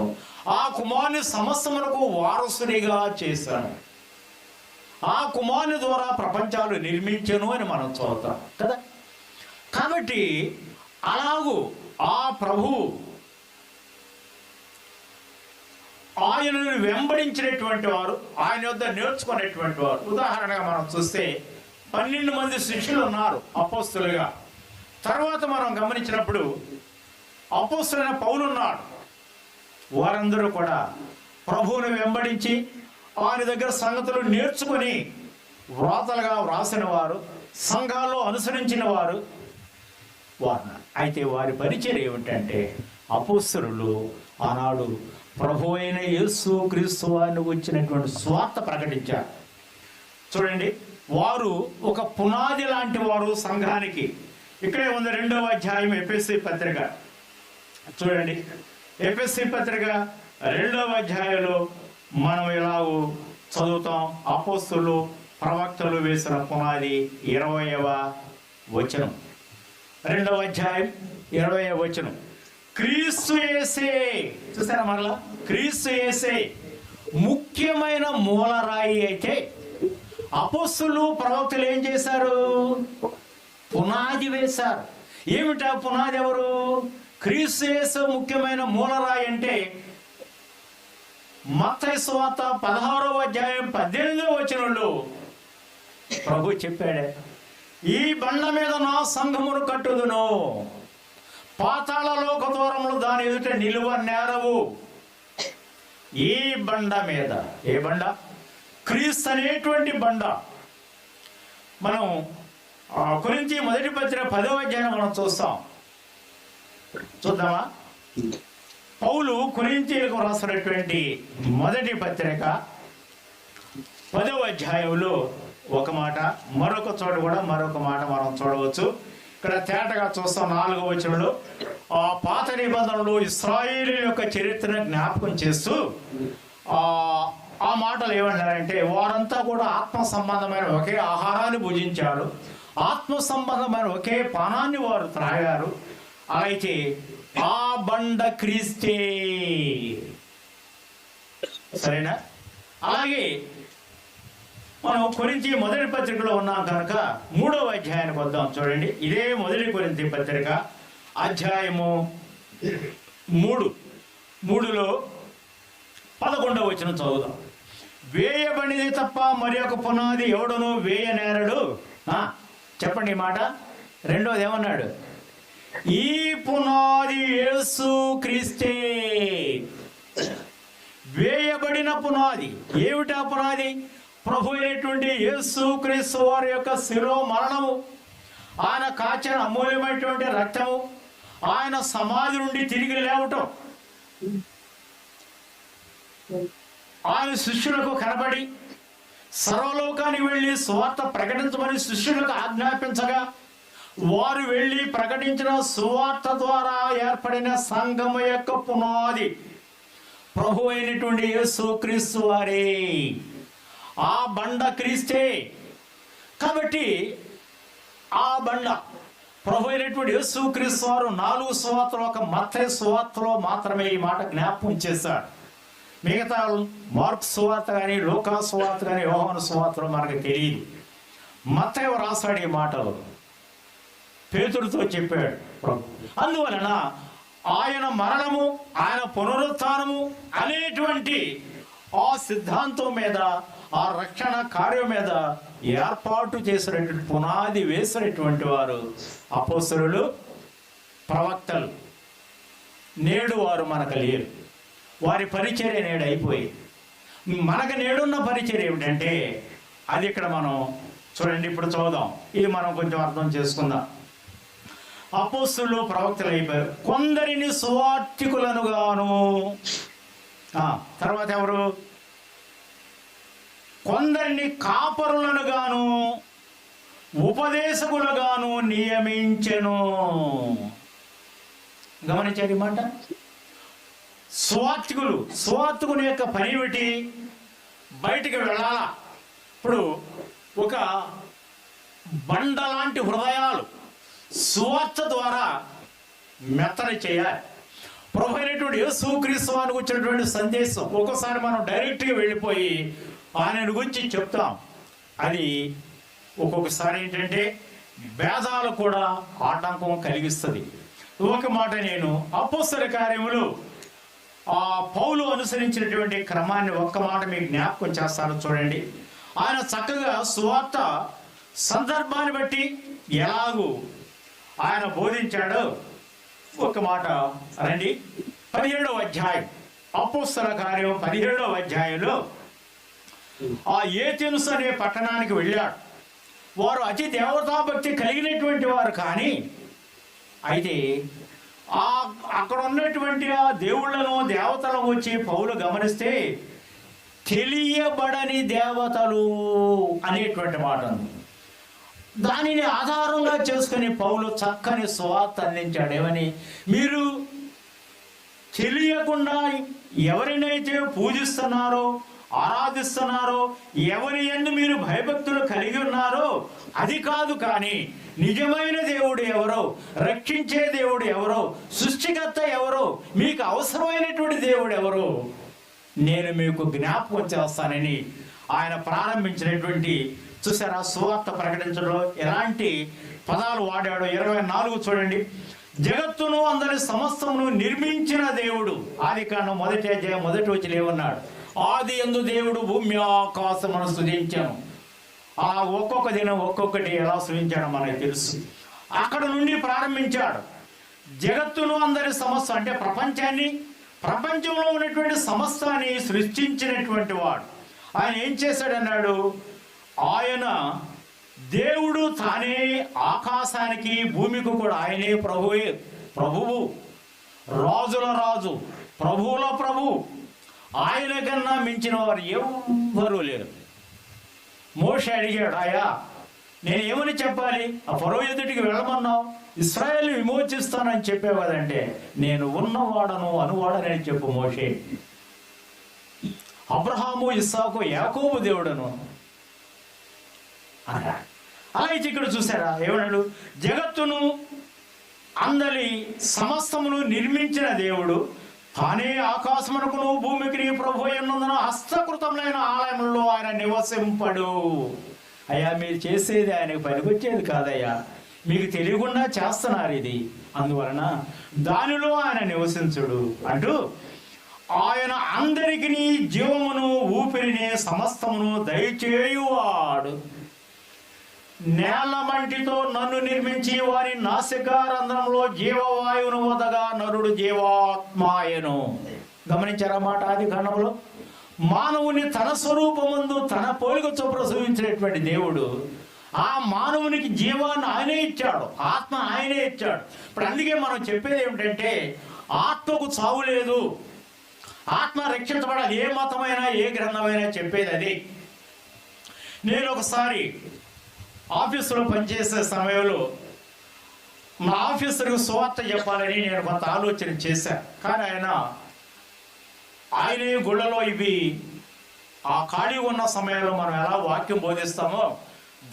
Speaker 1: ఆ కుమారుని సమస్తమునకు వారసునిగా చేశాను, ఆ కుమారుని ద్వారా ప్రపంచాలు నిర్మించెను అని మనం చదువుతాం కదా. కాబట్టి అలాగూ ఆ ప్రభు ఆయనను వెంబడించినటువంటి వారు, ఆయన వద్ద నేర్చుకునేటువంటి వారు. ఉదాహరణగా మనం చూస్తే 12 మంది శిష్యులు ఉన్నారు అపోస్తులుగా. తర్వాత మనం గమనించినప్పుడు అపోస్తులైన పౌలు ఉన్నాడు. వారందరూ కూడా ప్రభువుని వెంబడించి ఆయన దగ్గర సంగతులు నేర్చుకుని వ్రాతలుగా వ్రాసిన వారు, సంఘాల్లో అనుసరించిన వారు. అయితే వారి పరిచయం ఏమిటంటే అపోస్తలులు ఆనాడు ప్రభు అయిన యేసు క్రీస్తు వారిని వచ్చినటువంటి స్వార్థ ప్రకటించారు. చూడండి, వారు ఒక పునాది లాంటి వారు సంఘానికి. ఇక్కడే ఉంది 2వ అధ్యాయం ఎఫెసీ పత్రిక. చూడండి, ఎఫెసీ పత్రిక 2వ అధ్యాయంలో మనం ఇలాగూ చదువుతాం. అపోస్తలులు ప్రవక్తలు వేసిన పునాది 20వ వచనం. 2వ అధ్యాయం 20వ వచనం. క్రీస్తు యేసే, చూసారా మరలా, క్రీస్తు యేసే ముఖ్యమైన మూలరాయి అయితే అపోస్తలులు ప్రవక్తలు ఏం చేశారు? పునాది వేశారు. ఏమిటా పునాది? ఎవరు? క్రీస్తు యేసు ముఖ్యమైన మూలరాయి అంటే మత్తయి సువార్త 16వ అధ్యాయం 18వ వచనంలో ప్రభు చెప్పాడే, ఈ బండ మీద నా సంఘమును కట్టుదును, పాతాళ లోక ద్వారములు దాని ఎదుట నిలువ నేరవు. ఈ బండ మీద, ఏ బండ? క్రీస్తు అనేటువంటి బండ. మనం కొరింథీ మొదటి పత్రిక 10వ అధ్యాయం మనం చూద్దామా? పౌలు కొరింథీయులకు రాసినటువంటి మొదటి పత్రిక 10వ అధ్యాయంలో ఒక మాట, మరొక చోట కూడా మరొక మాట మనం చూడవచ్చు. ఇక్కడ తేటగా చూస్తాం 4వ వచనంలో, ఆ పాత నిబంధనలో ఇశ్రాయేలు యొక్క చరిత్రను జ్ఞాపకం చేస్తూ ఆ మాటలు ఏమంటారంటే, వారంతా కూడా ఆత్మ సంబంధమైన ఒకే ఆహారాన్ని భుజించారు, ఆత్మ సంబంధమైన ఒకే పానాన్ని వారు త్రాగారు. అయితే ఆ బండ క్రీస్తే. సరేనా? అలాగే మనం కొరింథీ మొదటి పత్రికలో ఉన్నాం కనుక 3వ అధ్యాయానికి వద్దాం. చూడండి, ఇదే మొదటి కొరింథీ పత్రిక అధ్యాయము 3లో 11వ వచనం చదువుదాం. వేయబడినది తప్ప మరి ఒక పునాది ఎవడును వేయనేరడు. చెప్పండి ఈ మాట. రెండోది ఏమన్నాడు? ఈ పునాది యేసు క్రీస్తే. వేయబడిన పునాది. ఏమిటా పునాది? ప్రభు అయినటువంటి యేసు క్రీస్తు వారి యొక్క శిలో మరణము, ఆయన కాచిన అమూల్యమైనటువంటి రక్తము, ఆయన సమాధి నుండి తిరిగి లేవటం, ఆయన శిష్యులకు కనబడి సర్వలోకానికి వెళ్ళి సువార్త ప్రకటించమని శిష్యులకు ఆజ్ఞాపించగా వారు వెళ్ళి ప్రకటించిన సువార్త ద్వారా ఏర్పడిన సంఘము యొక్క పునాది ప్రభు అయినటువంటి యేసు క్రీస్తు వారే. ఆ బండ క్రీస్తే. కాబట్టి ఆ బండ ప్రభు అయినటువంటి యేసు క్రీస్తు వారు 4 సువార్తలు, ఒక మత్తయి సువార్తలో మాత్రమే ఈ మాట జ్ఞాపకం చేశారు. మిగతా మార్కు సువార్త కానీ, లూకా సువార్త కానీ, యోహాను సువార్తలో మనకు తెలియదు. మత్తయి రాశాడు ఈ మాటలు, పేతురుతో చెప్పాడు ప్రభు. అందువలన ఆయన మరణము, ఆయన పునరుత్థానము అనేటువంటి ఆ సిద్ధాంతం మీద, ఆ రక్షణ కార్యం మీద ఏర్పాటు చేసినటువంటి పునాది వేసినటువంటి వారు అపోస్తలులు, ప్రవక్తలు. నేడు వారు మనకు లేరు. వారి పరిచర్య నేడు అయిపోయి మనకు నేడున్న పరిచర్య ఏమిటంటే అది ఇక్కడ మనం చూడండి. ఇప్పుడు చదువుదాం, ఇది మనం కొంచెం అర్థం చేసుకుందాం. అపోస్తలులు, ప్రవక్తలు అయిపోయారు. కొందరిని సువార్తికులను గాను, తర్వాత ఎవరు? కొందరిని కాపరులను గాను, ఉపదేశకులుగాను నియమించెను. గమనించారు ఈ మాట. సువార్తికుని యొక్క పని ఏమిటి? బయటికి వెళ్ళాలా. ఇప్పుడు ఒక బండ లాంటి హృదయాలు సువార్త ద్వారా మెత్తని చేయాలి. ప్రభు అయినటువంటి యేసు క్రీస్తు వారికి వచ్చినటువంటి సందేశం ఒక్కోసారి మనం డైరెక్ట్గా వెళ్ళిపోయి ఆయన గురించి చెప్తాం. అది ఒక్కొక్కసారి ఏంటంటే భేదాలు కూడా ఆటంకం కలిగిస్తుంది. ఒక మాట, నేను అపోస్తల కార్యములు పౌలు అనుసరించినటువంటి క్రమాన్ని ఒక్క మాట మీకు జ్ఞాపకం చేస్తాను. చూడండి, ఆయన చక్కగా సువార్త సందర్భాన్ని బట్టి ఎలాగూ ఆయన బోధించాడో ఒక మాట రండి. 17వ అధ్యాయం, అపోస్తల కార్యం 17వ అధ్యాయంలో ఆ ఏథెన్సు అనే పట్టణానికి వెళ్ళాడు. వారు అతి దేవతాభక్తి కలిగినటువంటి వారు. కానీ అయితే అక్కడ ఉన్నటువంటి ఆ దేవుళ్ళను దేవతలను వచ్చి పౌలు గమనిస్తే తెలియబడని దేవతలు అనేటువంటి మాట ఉంది. దానిని ఆధారంగా చేసుకుని పౌలు చక్కని సువార్త అందించాడు. ఏమని? మీరు తెలియకుండా ఎవరినైతే పూజిస్తున్నారో, ఆరాధిస్తున్నారో, ఎవరి యందు మీరు భయభక్తులు కలిగి ఉన్నారో అది కాదు, కానీ నిజమైన దేవుడు ఎవరో, రక్షించే దేవుడు ఎవరో, సృష్టికర్త ఎవరో, మీకు అవసరమైనటువంటి దేవుడు ఎవరో నేను మీకు జ్ఞాపకం చేస్తానని ఆయన ప్రారంభించినటువంటి, చూసారా, సువార్త ప్రకటించడంలో ఎలాంటి పదాలు వాడాడో. 24 చూడండి. జగత్తును అందరి సమస్తమును నిర్మించిన దేవుడు. ఆదికాండం 1వ అధ్యాయం 1వ వచనం ఏమన్నాడు? ఆది యందు దేవుడు భూమి ఆకాశమును సృజించాను. ఆ ఒక్కొక్క దినం ఒక్కొక్కటి ఎలా సృజించాడో మనకు తెలుసు. అక్కడ నుండి ప్రారంభించాడు. జగత్తును అందరి సమస్త అంటే ప్రపంచంలో ఉన్నటువంటి సమస్తాన్ని సృష్టించినటువంటి వాడు. ఆయన ఏం చేశాడన్నాడు? ఆయన దేవుడు తానే ఆకాశానికి భూమికి కూడా ఆయనే ప్రభువు, రాజుల రాజు, ప్రభువుల ప్రభు. ఆయన కన్నా మించిన వారు ఎవ్వరూ లేరు. మోషే అడిగాడు, అయ్యా నేను ఏమని చెప్పాలి? ఆ ఫరో ఎదుటికి వెళ్ళమన్నావు, ఇశ్రాయేలు విమోచిస్తానని చెప్పావు కదంటే, నేను ఉన్నవాడను అనువాడనని చెప్పు మోషే. అబ్రహాము, ఇస్సాకు, యాకోబు దేవుడను అన్నాడు. అలా అయితే ఇక్కడ చూసారా ఏమన్నాడు? జగత్తును అందరి సమస్తమును నిర్మించిన దేవుడు తానే ఆకాశమునకును భూమికి ప్రభు ఉన్నందున హస్తకృతములైన ఆలయంలో ఆయన నివసింపడు. అయ్యా మీరు చేసేది ఆయనకు పనికొచ్చేది కాదయ్యా, మీకు తెలియకుండా చేస్తున్నారు ఇది, అందువలన దానిలో ఆయన నివసించుడు అంటూ ఆయన అందరికి జీవమును ఊపిరిని సమస్తమును దయచేయువాడు. నేల మంటితో నన్ను నిర్మించి వారి నాసికారంధ్రంలో జీవవాయువును వదగా నరుడు జీవాత్మాయను. గమనించారా మాట? ఆది కాండంలో మానవుని తన స్వరూపమందు తన పోలిక చొప్పున సృజించినటువంటి దేవుడు ఆ మానవునికి జీవాన్ని ఆయనే ఇచ్చాడు, ఆత్మ ఆయనే ఇచ్చాడు. ఇప్పుడు అందుకే మనం చెప్పేది ఏమిటంటే ఆత్మకు చావు లేదు, ఆత్మ రక్షించబడాలి. ఏ మతమైనా ఏ గ్రంథమైనా చెప్పేది అది. నేను ఒకసారి ఆఫీసులో పనిచేసే సమయంలో మా ఆఫీసర్కి సువార్త చెప్పాలని నేను కొంత ఆలోచన చేశాను. కానీ ఆయనే గుళ్ళలో ఇవి ఆ ఖాళీ ఉన్న సమయంలో మనం ఎలా వాక్యం బోధిస్తామో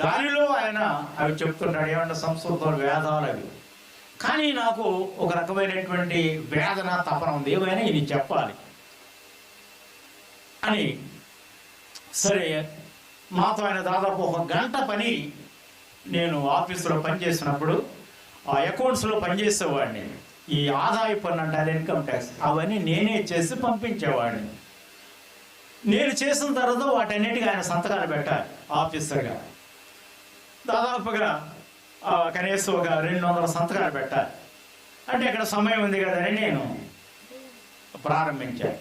Speaker 1: దానిలో ఆయన అవి చెప్తున్నాడు. ఏమన్నా సంస్కృతంలో వేదాలు అవి. కానీ నాకు ఒక రకమైనటువంటి వేదన తపన ఉంది, ఏమైనా ఇది చెప్పాలి అని. సరే, మాతో ఆయన దాదాపు 1 గంట పని, నేను ఆఫీసులో పనిచేసినప్పుడు ఆ అకౌంట్స్లో పనిచేసేవాడిని. ఈ ఆదాయ పన్ను అంటారు, ఇన్కమ్ ట్యాక్స్, అవన్నీ నేనే చేసి పంపించేవాడిని. నేను చేసిన తర్వాత వాటన్నిటికీ ఆయన సంతకాలు పెట్టాలి ఆఫీసర్గా. దాదాపుగా కనీసం ఒక 200 సంతకాలు పెట్టాలి. అంటే ఇక్కడ సమయం ఉంది కదని నేను ప్రారంభించాను.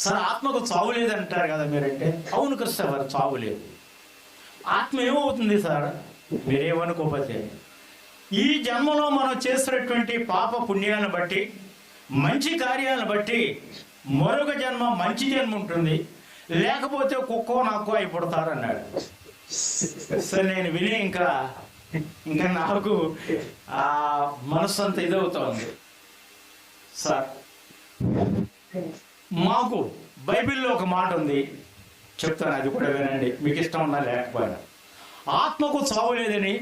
Speaker 1: సరే, ఆత్మకు చావు లేదంటారు కదా మీరంటే, అవును కృష్ణ వారు చావు లేదు. ఆత్మ ఏమవుతుంది సార్ మీరేమనుకోకపోతే? ఈ జన్మలో మనం చేసినటువంటి పాప పుణ్యాలను బట్టి, మంచి కార్యాలను బట్టి మరొక జన్మ మంచి జన్మ ఉంటుంది, లేకపోతే కుక్కో నాకో అయిపోతారన్నాడు. సరే, నేను విని ఇంకా నాకు ఆ మనస్సు అంత ఇదవుతోంది. సార్, మాకు బైబిల్లో ఒక మాట ఉంది, చెప్తాను, అది కూడా వినండి, మీకు ఇష్టం ఉన్నా లేకపోయినా. ఆత్మకు చావు లేదని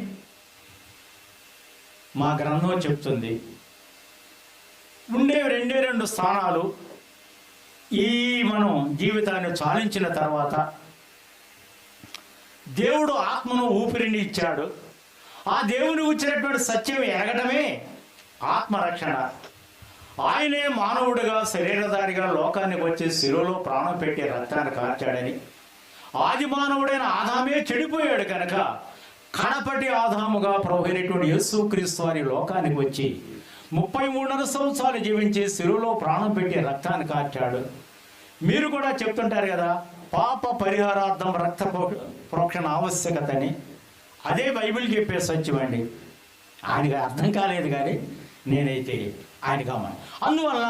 Speaker 1: మా గ్రంథం చెప్తుంది. ఉండే 2 స్థానాలు. ఈ మనం జీవితాన్ని చాలించిన తర్వాత దేవుడు ఆత్మను ఊపిరిని ఇచ్చాడు. ఆ దేవుని ఇచ్చినటువంటి సత్యం ఎరగడమే ఆత్మరక్షణ. ఆయనే మానవుడిగా శరీరధారిగా లోకానికి వచ్చి శిలువలో ప్రాణం పెట్టి రక్తాన్ని కార్చాడని, ఆది మానవుడైన ఆదామే చెడిపోయాడు కనుక కడపటి ఆదాముగా ప్రభువైనటువంటి యేసుక్రీస్తు వారి లోకానికి వచ్చి 33.5 సంవత్సరాలు జీవించి శిలువలో ప్రాణం పెట్టి రక్తాన్ని కార్చాడు. మీరు కూడా చెప్తుంటారు కదా, పాప పరిహారార్థం రక్త ప్రోక్షణ ఆవశ్యకతని అదే బైబిల్ చెప్పే సత్యమండి. ఆయనకి అర్థం కాలేదు కానీ నేనైతే ఆయనకి అమ్మాను. అందువల్ల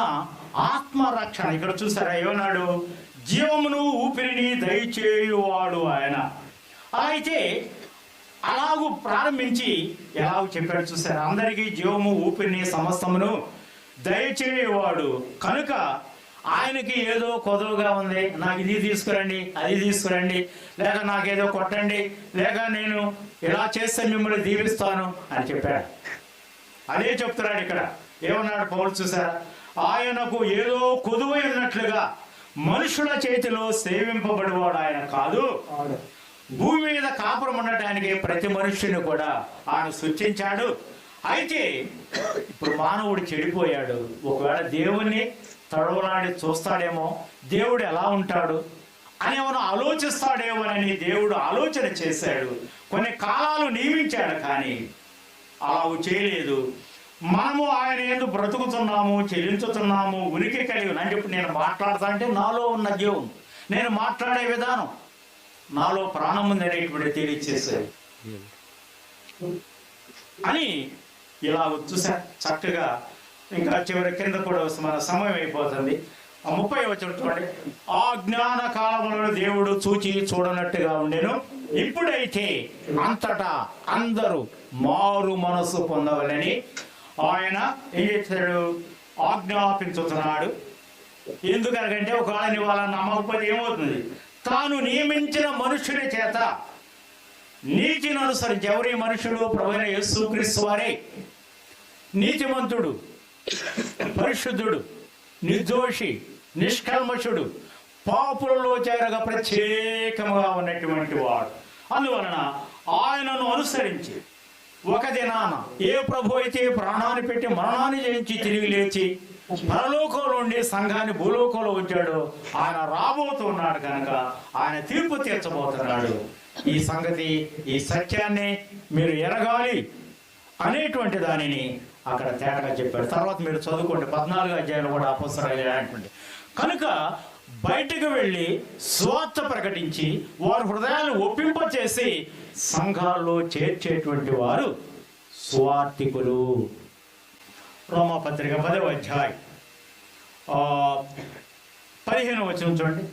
Speaker 1: ఆత్మరక్షణ ఇక్కడ చూసారా ఏమన్నాడు? జీవమును ఊపిరిని దయచేయువాడు ఆయన. అలా అయితే అలాగూ ప్రారంభించి ఎలాగూ చెప్పాడు చూసారా? అందరికీ జీవము ఊపిరిని సమస్తమును దయచేయువాడు కనుక ఆయనకి ఏదో కొదవగా ఉంది, నాకు ఇది తీసుకురండి అది తీసుకురండి, లేక నాకేదో కొట్టండి, లేక నేను ఇలా చేస్తే మిమ్మల్ని దీవిస్తాను అని చెప్పాడు. అదే చెప్తున్నాడు ఇక్కడ. ఏమన్నాడు పౌలు చూసారా? ఆయనకు ఏదో కొదువై ఉన్నట్లుగా మనుషుల చేతిలో సేవింపబడివాడు ఆయన కాదు. భూమి మీద కాపురం ఉండటానికి ప్రతి మనుష్యుని కూడా ఆయన సృష్టించాడు. అయితే ఇప్పుడు మానవుడు చెడిపోయాడు. ఒకవేళ దేవుణ్ణి తడవలాడి చూస్తాడేమో, దేవుడు ఎలా ఉంటాడు అని ఏమైనా ఆలోచిస్తాడేమోనని దేవుడు ఆలోచన చేశాడు. కొన్ని కాలాలు నియమించాడు కానీ అలా చేయలేదు. మనము ఆయన యందు బ్రతుకుతున్నాము, చెల్లించుతున్నాము, ఉనికి కలిగి అంటే ఇప్పుడు నేను మాట్లాడతా అంటే నాలో ఉన్న జీవం, నేను మాట్లాడే విధానం, నాలో ప్రాణం ఉంది అనేటువంటి తెలియచేశాడు అని ఇలా చూసా చక్కగా. ఇంకా చివరి కింద కూడా మన సమయం అయిపోతుంది. 30 వచనం చూడండి. ఆ జ్ఞాన కాలములను దేవుడు చూచి చూడనట్టుగా ఉండెను, ఇప్పుడైతే అంతటా అందరూ మారు మనసు పొందవలని ఆయన ఏం చేశాడు? ఆజ్ఞాపించుతున్నాడు. ఎందుకనకంటే ఒకవేళ వాళ్ళని నమ్మకపోతే ఏమవుతుంది? తాను నియమించిన మనుషుని చేత నీతిని అనుసరించి, ఎవరి మనుషుడు? ప్రభువైన యేసుక్రీస్తు వారే నీతిమంతుడు, పరిశుద్ధుడు, నిర్దోషి, నిష్కల్మషుడు, పాపులలో చేరగా ప్రత్యేకముగా ఉన్నటువంటి వాడు. అందువలన ఆయనను అనుసరించి ఒక దినాన ఏ ప్రభు అయితే ప్రాణాన్ని పెట్టి మరణాన్ని జయించి తిరిగి లేచి పరలోకంలో ఉండి సంఘాన్ని భూలోకంలో ఉంచాడు, ఆయన రాబోతున్నాడు కనుక ఆయన తీర్పు తీర్చబోతున్నాడు. ఈ సంగతి, ఈ సత్యాన్ని మీరు ఎరగాలి అనేటువంటి దానిని అక్కడ తేటగా చెప్పాడు. తర్వాత మీరు చదువుకోండి 14వ అధ్యాయంలో కూడా అపోస్తలులైనటువంటి కనుక బయటకు వెళ్ళి స్వార్థ ప్రకటించి వారి హృదయాలను ఒప్పింపచేసి సంఘాల్లో చేర్చేటువంటి వారు స్వార్థికులు. రోమాపత్రిక 10వ అధ్యాయం 15వ వచనం చూడండి.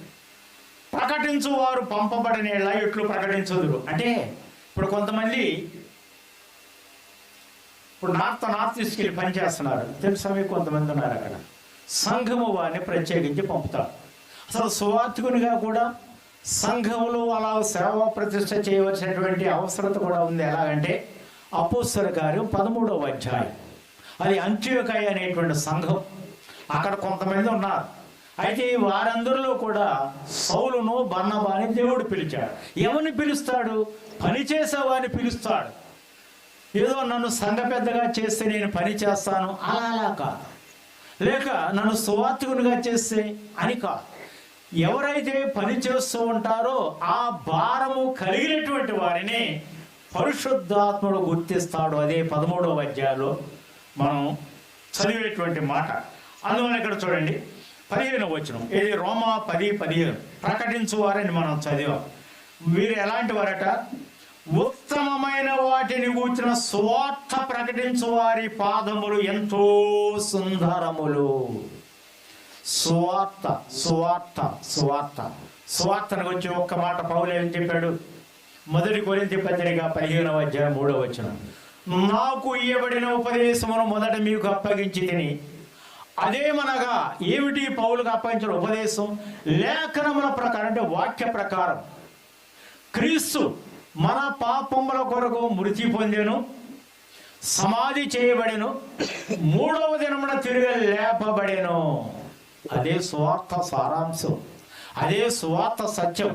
Speaker 1: ప్రకటించు వారు పంపబడిన ఎట్లు ప్రకటించదురు. అంటే ఇప్పుడు కొంతమంది ఇప్పుడు నార్త్ తీసుకెళ్ళి పనిచేస్తున్నారు తెలుసా మీకు? కొంతమంది ఉన్నారు అక్కడ. సంఘము వారిని ప్రత్యేకించి పంపుతారు. అసలు సువార్థికునిగా కూడా సంఘములో అలా సేవా ప్రతిష్ట చేయవలసినటువంటి అవసరత కూడా ఉంది. ఎలాగంటే అపోస్తలుల కార్యం 13వ అధ్యాయం, అది అంత్యోకయ అనేటువంటి సంఘం. అక్కడ కొంతమంది ఉన్నారు. అయితే వారందరిలో కూడా సౌలును బర్నబాని దేవుడు పిలిచాడు. ఎవరిని పిలుస్తాడు? పనిచేసేవాడిని పిలుస్తాడు. ఏదో నన్ను సంఘ పెద్దగా చేస్తే నేను పని చేస్తాను అలా కాదు, లేక నన్ను సువార్థికునిగా చేస్తే అని కాదు. ఎవరైతే పని చేస్తూ ఉంటారో ఆ భారము కలిగినటువంటి వారిని పరిశుద్ధాత్ముడు గుర్తిస్తాడు. అదే 13వ అధ్యాయంలో మనం చదివేటువంటి మాట. అందువల్ల ఇక్కడ చూడండి 15వ వచనం, ఇది రోమా 10:15 ప్రకటించు వారని మనం చదివాం. వీరు ఎలాంటి వారట? ఉత్తమమైన వాటిని కూర్చిన స్వార్థ ప్రకటించు వారి పాదములు ఎంతో సుందరములు. స్వార్థ స్వార్థ స్వార్థ స్వార్థను గురించి ఒక్క మాట పౌలు ఏం చెప్పాడు? 1 కొరింథీ పత్రిక 15వ అధ్యాయం 3వ వచనం, నాకు ఇయ్యబడిన ఉపదేశమును మొదట మీకు అప్పగించి తిని. అదేమనగా ఏమిటి పౌలుకు అప్పగించిన ఉపదేశం? లేఖనముల ప్రకారం, అంటే వాక్య ప్రకారం క్రీస్తు మన పాపముల కొరకు మృతి పొందెను, సమాధి చేయబడెను, 3వ దినమున తిరిగి లేపబడెను. అదే స్వార్థ సారాంశం, అదే స్వార్థ సత్యం.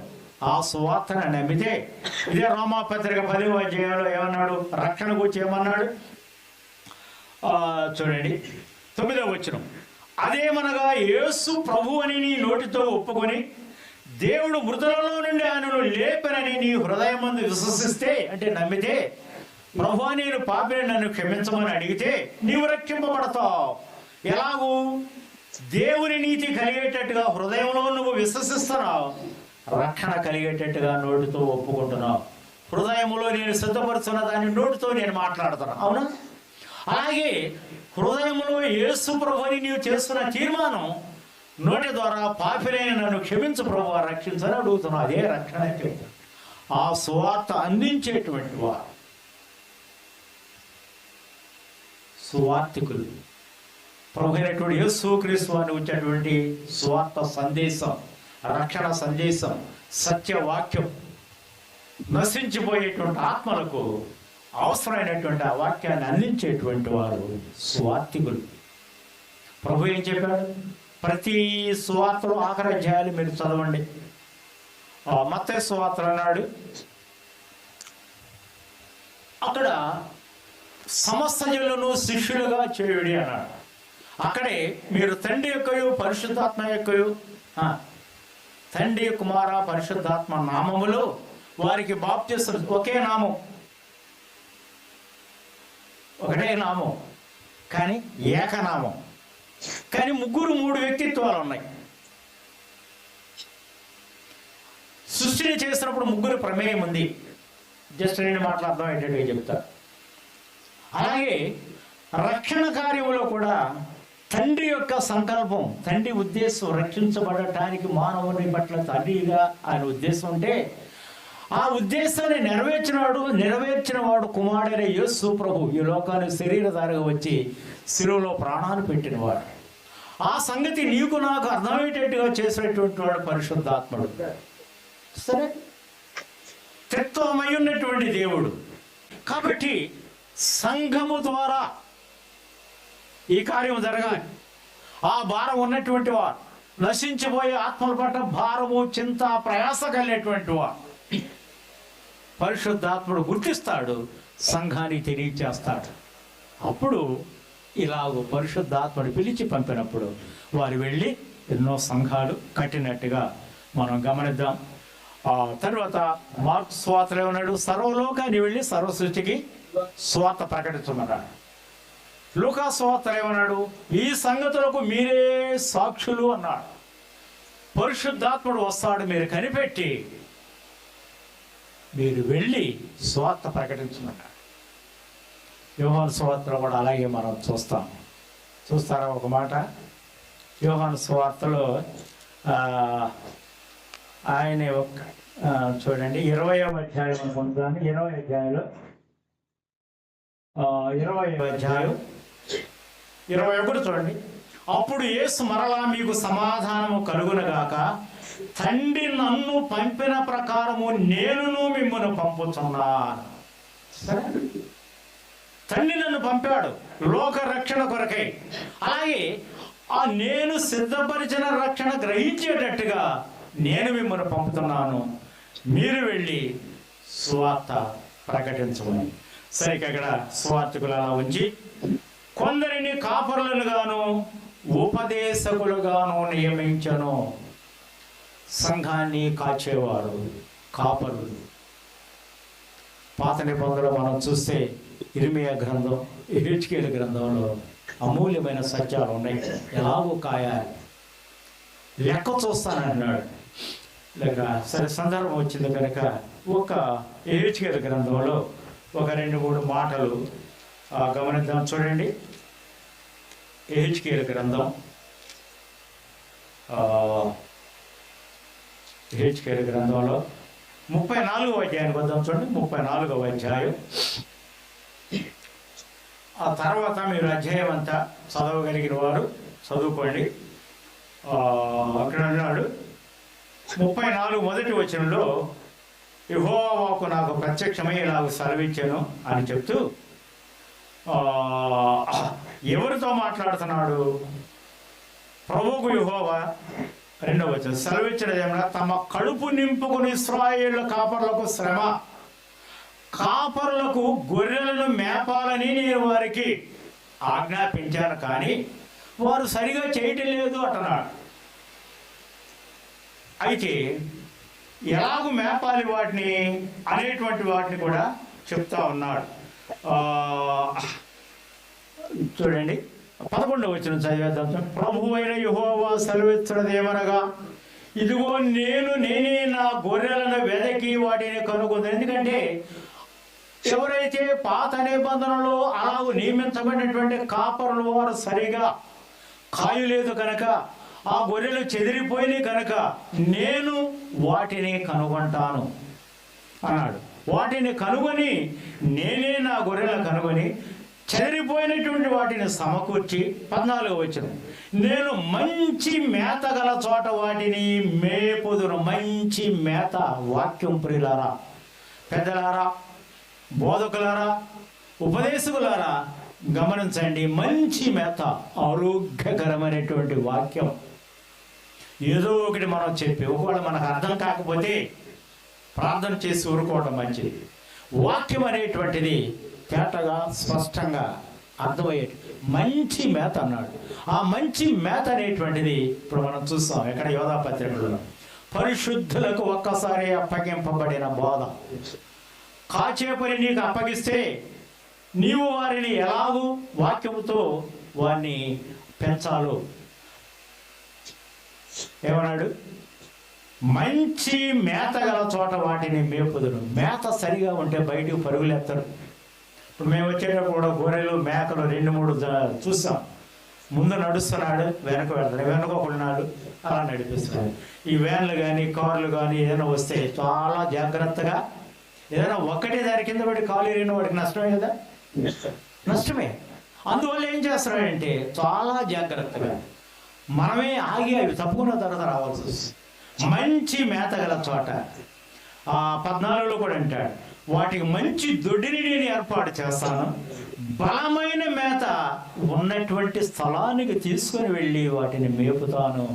Speaker 1: ఆ స్వార్థను నమ్మితే ఇదే రోమాపత్రిక 10వ అధ్యాయంలో ఏమన్నాడు? రక్షణ గురించి ఏమన్నాడు చూడండి 9వ వచనం, అదేమనగా యేసు ప్రభు అని నీ నోటితో ఒప్పుకొని దేవుడు మృతులలో నుండి ఆయనను లేపనని నీ హృదయమందు విశ్వసిస్తే, అంటే నమ్మితే, ప్రభువా నేను పాపిని నన్ను క్షమించమని అడిగితే నీవు రక్షింపబడతావు. ఎలాగూ? దేవుని నీతి కలిగేటట్టుగా హృదయంలో నువ్వు విశ్వసిస్తున్నావు, రక్షణ కలిగేటట్టుగా నోటితో ఒప్పుకుంటున్నావు. హృదయంలో నేను సిద్ధపరుచున్న దాన్ని నోటితో నేను మాట్లాడుతున్నాను. అవునా? అలాగే హృదయంలో యేసు ప్రభుని నీవు చేస్తున్న తీర్మానం నోటి ద్వారా పాపిలైన నన్ను క్షమించు ప్రభు, రక్షించని అడుగుతున్నావు. అదే రక్షణ. ఆ సువార్త అందించేటువంటి వారు సువార్తికులు. ప్రభు అయినటువంటి యేసుక్రీస్తు అని వచ్చేటువంటి సువార్త సందేశం, రక్షణ సందేశం, సత్యవాక్యం, నశించిపోయేటువంటి ఆత్మలకు అవసరమైనటువంటి ఆ వాక్యాన్ని అందించేటువంటి వారు సువార్తికులు. ప్రభు ఏం చెప్పాడు? ప్రతి సువార్తలో ఆఖరి అధ్యాయాలు మీరు చదవండి. మత్తయి సువార్త అన్నాడు, అక్కడ సమస్త జనులను శిష్యులుగా చేయుడి అన్నాడు. అక్కడే మీరు తండ్రి యొక్కయు పరిశుద్ధాత్మ యొక్కయు, తండ్రి కుమార పరిశుద్ధాత్మ నామములో వారికి బాప్తిసం, ఒకే నామం, ఒకటే నామం, కానీ ఏకనామం, కానీ ముగ్గురు మూడు వ్యక్తిత్వాలు ఉన్నాయి. సృష్టిని చేసినప్పుడు ముగ్గురు ప్రమేయం ఉంది. జస్ట్ రెండు మాటలు అర్థమయ్యేటట్టుగా చెప్తా. అలాగే రక్షణ కార్యంలో కూడా తండ్రి యొక్క సంకల్పం, తండ్రి ఉద్దేశం రక్షించబడటానికి మానవుని పట్ల తండ్రిగా ఆయన ఉద్దేశం ఉంటే ఆ ఉద్దేశాన్ని నెరవేర్చిన వాడు కుమారుడైన యేసు ప్రభు ఈ లోకానికి శరీరధారిగా వచ్చి శిలువలో ప్రాణాలు పెట్టినవాడు. ఆ సంగతి నీకు నాకు అర్థమయ్యేటట్టుగా చేసినటువంటి వాడు పరిశుద్ధాత్ముడు. సరే, త్రిత్వమై ఉన్నటువంటి దేవుడు. కాబట్టి సంఘము ద్వారా ఈ కార్యం జరగాలి. ఆ భారం ఉన్నటువంటి వారు, నశించిపోయే ఆత్మల పట్ల భారము, చింత, ప్రయాస కలిగినటువంటి వారు పరిశుద్ధాత్ముడు గుర్తిస్తాడు, సంఘానికి తెలియచేస్తాడు. అప్పుడు ఇలాగ పరిశుద్ధాత్ముడు పిలిచి పంపినప్పుడు వారు వెళ్ళి ఎన్నో సంఘాలు కట్టినట్టుగా మనం గమనిద్దాం. తర్వాత మార్కు సువార్తలో ఉన్నాడు, సర్వలోకాన్ని వెళ్ళి సర్వ సృష్టికి సువార్త ప్రకటించమన్నాడు. లూకా సువార్తలో ఏమన్నాడు? ఈ సంగతులకు మీరే సాక్షులు అన్నాడు. పరిశుద్ధాత్ముడు వస్తాడు, మీరు కనిపెట్టి మీరు వెళ్ళి సువార్త ప్రకటించమన్నాడు. యోహాను సువార్తలో కూడా అలాగే మనం చూస్తారా ఒక మాట? యోహాను సువార్తలో ఆయన చూడండి 20వ అధ్యాయం అనుకుంటాను. 20వ అధ్యాయంలో 20వ అధ్యాయం 21 చూడండి. అప్పుడు యేసు మరలా మీకు సమాధానము కలుగునగాక, తండ్రి నన్ను పంపిన ప్రకారము నేనును మిమ్మల్ని పంపుతున్నాను. సరే, తండ్రి నన్ను పంపాడు లోక రక్షణ కొరకై. అలాగే ఆ నేను సిద్ధపరిచిన రక్షణ గ్రహించేటట్టుగా నేను మిమ్మల్ని పంపుతున్నాను, మీరు వెళ్ళి సువార్త ప్రకటించమని. సరిగ్గా అక్కడ సువార్తికులు అలా ఉంచి కొందరిని కాపరులను గాను ఉపదేశకులుగాను నియమించను. సంఘాన్ని కాచేవారు కాపరులు. పాత నిబంధనలో మనం చూస్తే ఇర్మియా గ్రంథం, ఎహెజ్కేలు గ్రంథంలో అమూల్యమైన సత్యాలు ఉన్నాయి. ఎలాగో కాయాలి, లెక్క చూస్తానన్నాడు. లేక సరే సందర్భం వచ్చింది కనుక ఒక ఎహెజ్కేలు గ్రంథంలో ఒక 2-3 మాటలు గమనిద్దాం. చూడండి, ఎహెజ్కేలు గ్రంథం, ఎహెజ్కేలు గ్రంథంలో 34వ అధ్యాయానికి వద్దాం. చూడండి, 34వ అధ్యాయం. ఆ తర్వాత మీరు అధ్యాయం అంతా చదవగలిగిన వారు చదువుకోండి. అక్కడ అన్నాడు 34 మొదటి వచనంలో, యెహోవా వాక్కు నాకు ప్రత్యక్షమై ఇలాగ సెలవిచ్చాను అని చెప్తూ ఎవరితో మాట్లాడుతున్నాడు? ప్రభువుకు యెహోవా. 2వ వచనం సెలవిచ్చినదేమన్నా, తమ కడుపు నింపుకుని ఇశ్రాయేలు కాపరులకు శ్రమ, కాపరులకు గొర్రెలను మేపాలని నేను వారికి ఆజ్ఞాపించాను, కానీ వారు సరిగా చేయటం లేదు అంటున్నాడు. అయితే ఎలాగూ మేపాలి వాటిని అనేటువంటి వాటిని కూడా చెప్తా ఉన్నాడు. చూడండి, 11వ వచనం చదివేద్దాం. ప్రభువైన యెహోవా సెలవిచ్చినదేమనగా, ఇదిగో నేనే నా గొర్రెలను వెదకి వాటిని కనుగొంది. ఎందుకంటే ఎవరైతే పాత నిబంధనలో అలాగూ నియమించబడినటువంటి కాపరులు వారు సరిగా కాయలేదు కనుక, ఆ గొర్రెలు చెదిరిపోయినాయి కనుక నేను వాటిని కనుగొంటాను అన్నాడు. వాటిని కనుగొని నేనే నా గొర్రెలను కనుగొని చెదిరిపోయినటువంటి వాటిని సమకూర్చి 14వ వచనం, నేను మంచి మేత గల చోట వాటిని మేపుదును. మంచి మేత. వాక్యం ప్రియులారా, పెద్దలారా, బోధకులారా, ఉపదేశకులారా గమనించండి. మంచి మేత, ఆరోగ్యకరమైనటువంటి వాక్యం. ఏదో ఒకటి మనం చెప్పి ఒకవేళ మనకు అర్థం కాకపోతే ప్రార్థన చేసి ఊరుకోవడం మంచిది. వాక్యం అనేటువంటిది తేటగా స్పష్టంగా అర్థమయ్యేది. మంచి మేత అన్నాడు. ఆ మంచి మేత అనేటువంటిది ఇప్పుడు మనం చూస్తాం ఎక్కడ యోధా పత్రికలో. పరిశుద్ధులకు ఒక్కసారి అప్పగింపబడిన బోధ. కాచేపని నీకు అప్పగిస్తే నీవు వారిని ఎలాగూ వాక్యముతో వారిని పెంచాలో ఏమన్నాడు? మంచి మేత గల చోట వాటిని మేపుదును. మేత సరిగా ఉంటే బయటికి పరుగులేస్తారు. ఇప్పుడు మేము వచ్చేటప్పుడు కూడా గొర్రెలు మేకలు 2-3 చూస్తాం. ముందు నడుస్తున్నాడు, వెనక వెళ్తాడు, వెనక ఒకడున్నాడు, అలా నడిపిస్తున్నాడు. ఈ వ్యాన్లు కానీ కార్లు కానీ ఏదైనా వస్తే చాలా జాగ్రత్తగా, ఏదైనా ఒక్కటే దాని కింద పడి కాలు ఎరిగిన వాడికి నష్టమే కదా, నష్టమే. అందువల్ల ఏం చేస్తున్నాడంటే చాలా జాగ్రత్తగా మనమే ఆగి అవి తప్పుకున్న తర్వాత రావాల్సి వస్తుంది. మంచి మేత గల చోట 14లో కూడా అంటాడు, వాటికి మంచి దొడ్డిని నేను ఏర్పాటు చేస్తాను, బలమైన మేత ఉన్నటువంటి స్థలానికి తీసుకొని వెళ్ళి వాటిని మేపుతాను.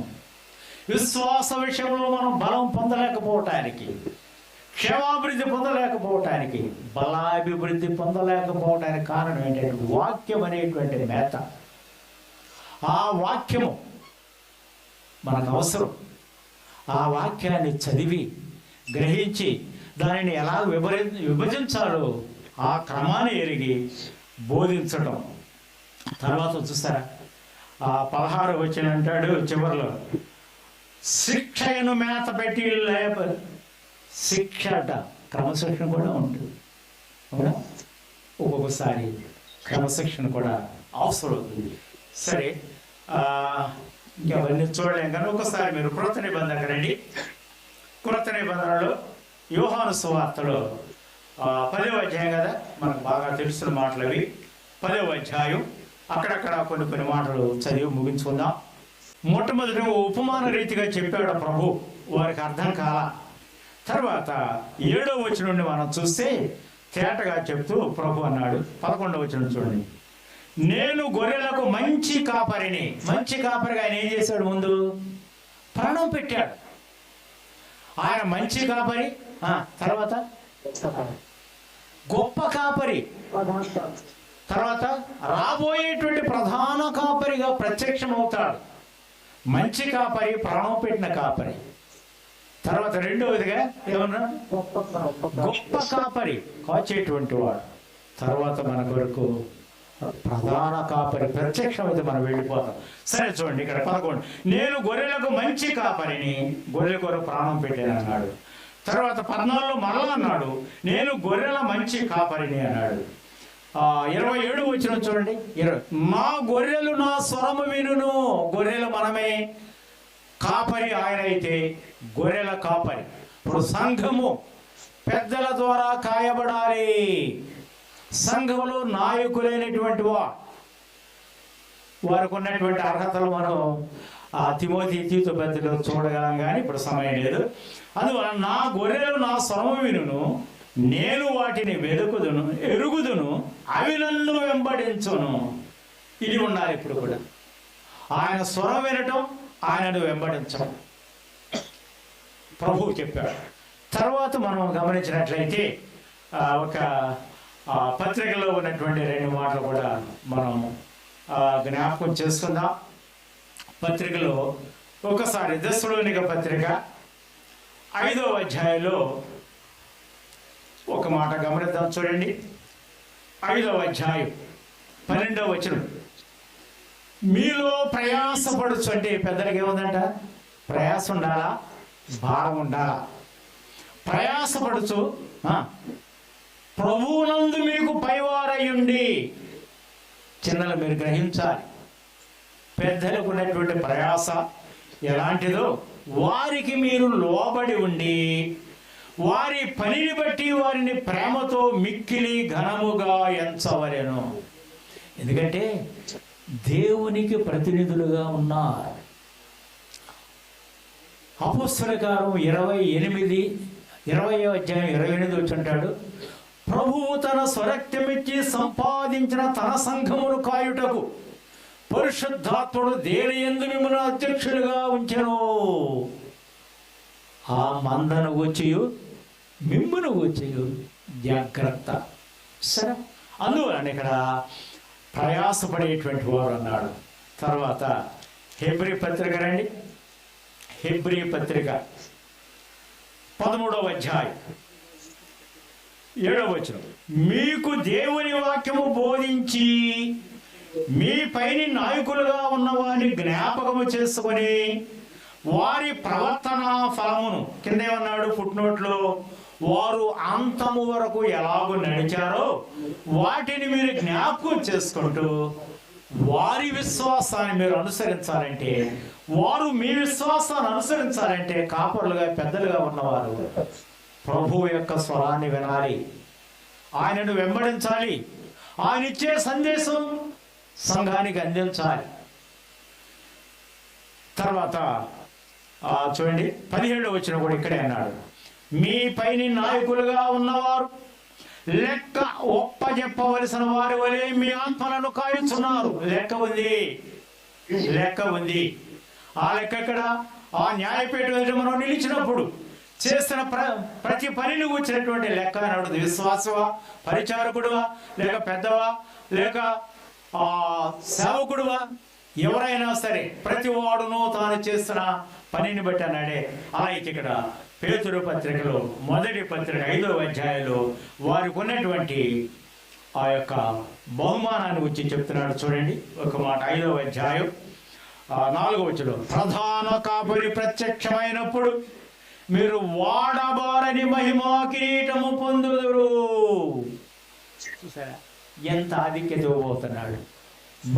Speaker 1: విశ్వాస విషయంలో మనం బలం పొందలేకపోవటానికి, క్షేమాభివృద్ధి పొందలేకపోవటానికి, బలాభివృద్ధి పొందలేకపోవటానికి కారణం ఏంటంటే వాక్యం అనేటువంటి మేత. ఆ వాక్యము మనకు అవసరం. ఆ వాక్యాన్ని చదివి గ్రహించి దానిని ఎలా విభజించాలో ఆ క్రమాన్ని ఎరిగి బోధించడం. తర్వాత చూస్తారా 16 వచనం అంటాడు చివరిలో, శిక్షను మేత పెట్టి లేప. శిక్ష అట, క్రమశిక్షణ కూడా ఉంటుంది. అవునా? ఒక్కొక్కసారి క్రమశిక్షణ కూడా అవసరం అవుతుంది. సరే, అవన్నీ చూడలేం కానీ ఒకసారి మీరు క్రొత్త నిబంధన రండి. క్రొత్త నిబంధనలో యోహాను సువార్తలో 10వ అధ్యాయం కదా, మనకు బాగా తెలిసిన మాటలు అవి. 10వ అధ్యాయం అక్కడక్కడ కొన్ని మాటలు చదివి ముగించుకుందాం. మొట్టమొదటి ఉపమాన రీతిగా చెప్పాడు ప్రభు, వారికి అర్థం కాల. తర్వాత 7వ వచనం నుండి మనం చూస్తే తేటగా చెప్తూ ప్రభు అన్నాడు. 11వ వచనం చూడండి, నేను గొర్రెలకు మంచి కాపరిని. మంచి కాపరిగా ఆయన ఏం చేశాడు? ముందు ప్రాణం పెట్టాడు. ఆయన మంచి కాపరి. తర్వాత గొప్ప కాపరి. తర్వాత రాబోయేటువంటి ప్రధాన కాపరిగా ప్రత్యక్షం అవుతాడు. మంచి కాపరి, ప్రాణం పెట్టిన కాపరి. తర్వాత రెండవదిగా ఏమన్నా? గొప్ప కాపరి, కాచేటువంటి వాడు. తర్వాత మన కొరకు ప్రధాన కాపరి ప్రత్యక్షం అయితే మనం వెళ్ళిపోతాం. సరే చూడండి, ఇక్కడ 11, నేను గొర్రెలకు మంచి కాపరిని, గొర్రెల కొరకు ప్రాణం పెట్టాను అన్నాడు. తర్వాత 14లో మరలా అన్నాడు, నేను గొర్రెల మంచి కాపరిని అన్నాడు. 27 వచనం చూడండి, మా గొర్రెలు నా స్వరము వినును. గొర్రెలు మనమే, కాపరి ఆయన అయితే గొర్రెల కాపరి. ఇప్పుడు సంఘము పెద్దల ద్వారా కాయబడాలి. సంఘంలో నాయకులైనటువంటి వారికి ఉన్నటువంటి అర్హతలు మనం తిమోతి, తీతు పెద్దలు చూడగలం, కానీ ఇప్పుడు సమయం లేదు. అందువల్ల నా గొర్రెలు నా స్వరము వినును, నేను వాటిని వెదుకుదును, ఎరుగుదును, అవి నన్ను వెంబడించును. ఇది ఉండాలి ఇప్పుడు కూడా. ఆయన స్వరం వినటం, ఆయనను వెంబడించడం ప్రభువు చెప్పాడు. తర్వాత మనం గమనించినట్లయితే ఒక పత్రికలో ఉన్నటువంటి 2 మాటలు కూడా మనం జ్ఞాపకం చేసుకుందాం. పత్రికలో ఒకసారి దశలోనిక పత్రిక 5వ అధ్యాయంలో ఒక మాట గమనిద్దాం. చూడండి, 5వ అధ్యాయం 12వ వచనం, మీలో ప్రయాసపడుచు. అంటే పెద్దలకి ఏముందంట? ప్రయాస ఉండాలా, భారం ఉండాలా. ప్రయాసపడుచు ప్రభువునందు మీకు పైవారయ్యుండి. చిన్నలు మీరు గ్రహించాలి, పెద్దలకు ఉన్నటువంటి ప్రయాస ఎలాంటిదో వారికి మీరు లోబడి ఉండి వారి పనిని బట్టి వారిని ప్రేమతో మిక్కిలి ఘనముగా ఎంచవలెను. ఎందుకంటే దేవునికి ప్రతినిధులుగా ఉన్నారు. అపోస్తలుల కార్యం 20వ అధ్యాయం 28 వచ్చుంటాడు. ప్రభువు తన స్వరక్తమిచ్చి సంపాదించిన తన సంఘమును కాయుటకు పరిశుద్ధాత్ముడు దేనియందు మిమ్మల్ని అధ్యక్షులుగా ఉంచెను. ఆ మందను వచ్చి మిమ్మును వచ్చి జాగ్రత్త. సరే, అందువలన ఇక్కడ ప్రయాసపడేటువంటి వారు అన్నాడు. తర్వాత హెబ్రీ పత్రిక రండి. హెబ్రీ పత్రిక 13వ అధ్యాయం 7వ వచనం. మీకు దేవుని వాక్యము బోధించి మీ పైన నాయకులుగా ఉన్నవారిని జ్ఞాపకము చేసుకొని వారి ప్రవర్తన ఫలమును, కింద ఏమన్నాడు ఫుట్నోట్లో, వారు అంతము వరకు ఎలాగో నడిచారో వాటిని మీరు జ్ఞాపకం చేసుకుంటూ వారి విశ్వాసాన్ని మీరు అనుసరించాలంటే, వారు మీ విశ్వాసాన్ని అనుసరించాలంటే కాపరులుగా పెద్దలుగా ఉన్నవారు ప్రభువు యొక్క స్వరాన్ని వినాలి, ఆయనను వెంబడించాలి, ఆయన ఇచ్చే సందేశం సంఘానికి అందించాలి. తర్వాత చూడండి 17వ వచనం కూడా ఇక్కడే అన్నాడు, మీ పైన నాయకులుగా ఉన్నవారు లెక్క ఒప్పజెప్పవలసిన వారి వలె మీ ఆత్మలను కాయుచున్నారు. లెక్క ఉంది. ఆ లెక్క ఎక్కడ? ఆ న్యాయపీఠం ఎదుట మనం నిలిచినప్పుడు చేసిన ప్రతి పనిని కూర్చున్నటువంటి లెక్క అన్నాడు. విశ్వాసవా, పరిచారకుడువా, లేక పెద్దవా, లేక సేవకుడువా, ఎవరైనా సరే ప్రతి వాడును తాను చేస్తున్న పనిని బట్టి అన్నాడే. అలాగే ఇక్కడ పేతురు పత్రికలో 1వ పత్రిక 5వ అధ్యాయంలో వారికి ఉన్నటువంటి ఆ యొక్క బహుమానాన్ని గురించి చెప్తున్నాడు. చూడండి ఒక మాట. 5వ అధ్యాయం 4వ వచనం. ప్రధాన కాపరి ప్రత్యక్షమైనప్పుడు మీరు వాడబారని మహిమా కిరీటము పొందుదురు. చూసారా ఎంత ఆధిక్యత ఇవ్వబోతున్నాడు,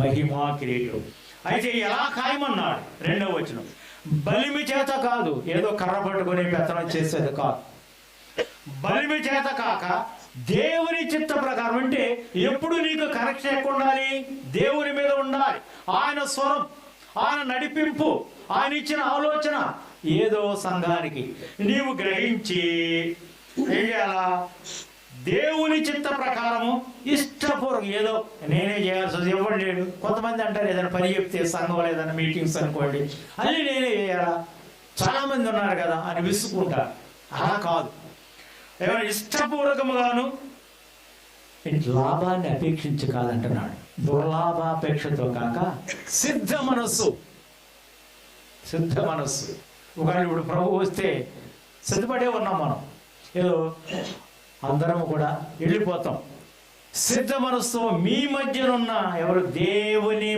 Speaker 1: మహిమా కిరీటం. అయితే ఎలా ఖాయమన్నాడు? 2వ వచనం. బలిమి చేత కాదు, ఏదో కర్ర పట్టుకుని పెత్తనం చేసేది కాదు. బలిమి చేత కాక దేవుని చిత్త ప్రకారం. అంటే ఎప్పుడు నీకు కనెక్షన్ ఎక్కువ ఉండాలి, దేవుని మీద ఉండాలి. ఆయన స్వరం, ఆయన నడిపింపు, ఆయన ఇచ్చిన ఆలోచన ఏదో సంఘానికి నీవు గ్రహించి ఏం చేయాలా? దేవుని చిత్త ప్రకారము ఇష్టపూర్వకం. ఏదో నేనే చేయాల్సి ఇవ్వండి. కొంతమంది అంటారు ఏదైనా పని చెప్తే సంఘంలో ఏదైనా మీటింగ్స్ అనుకోండి అన్నీ నేనే చేయాలా, చాలా మంది ఉన్నారు కదా అని విసుకుంటారు. అలా కాదు. ఏమైనా ఇష్టపూర్వకముగాను లాభాన్ని అపేక్షించి కాదంటున్నాడు. దుర్లాభాపేక్షతో కాక సిద్ధ మనస్సు. ఒకవేళ ఇప్పుడు ప్రభు వస్తే సిద్ధపడే ఉన్నాం మనం. ఏదో అందరము కూడా వెళ్ళిపోతాం. సిద్ధ మనస్సు మీ మధ్యనున్న ఎవరు? దేవుని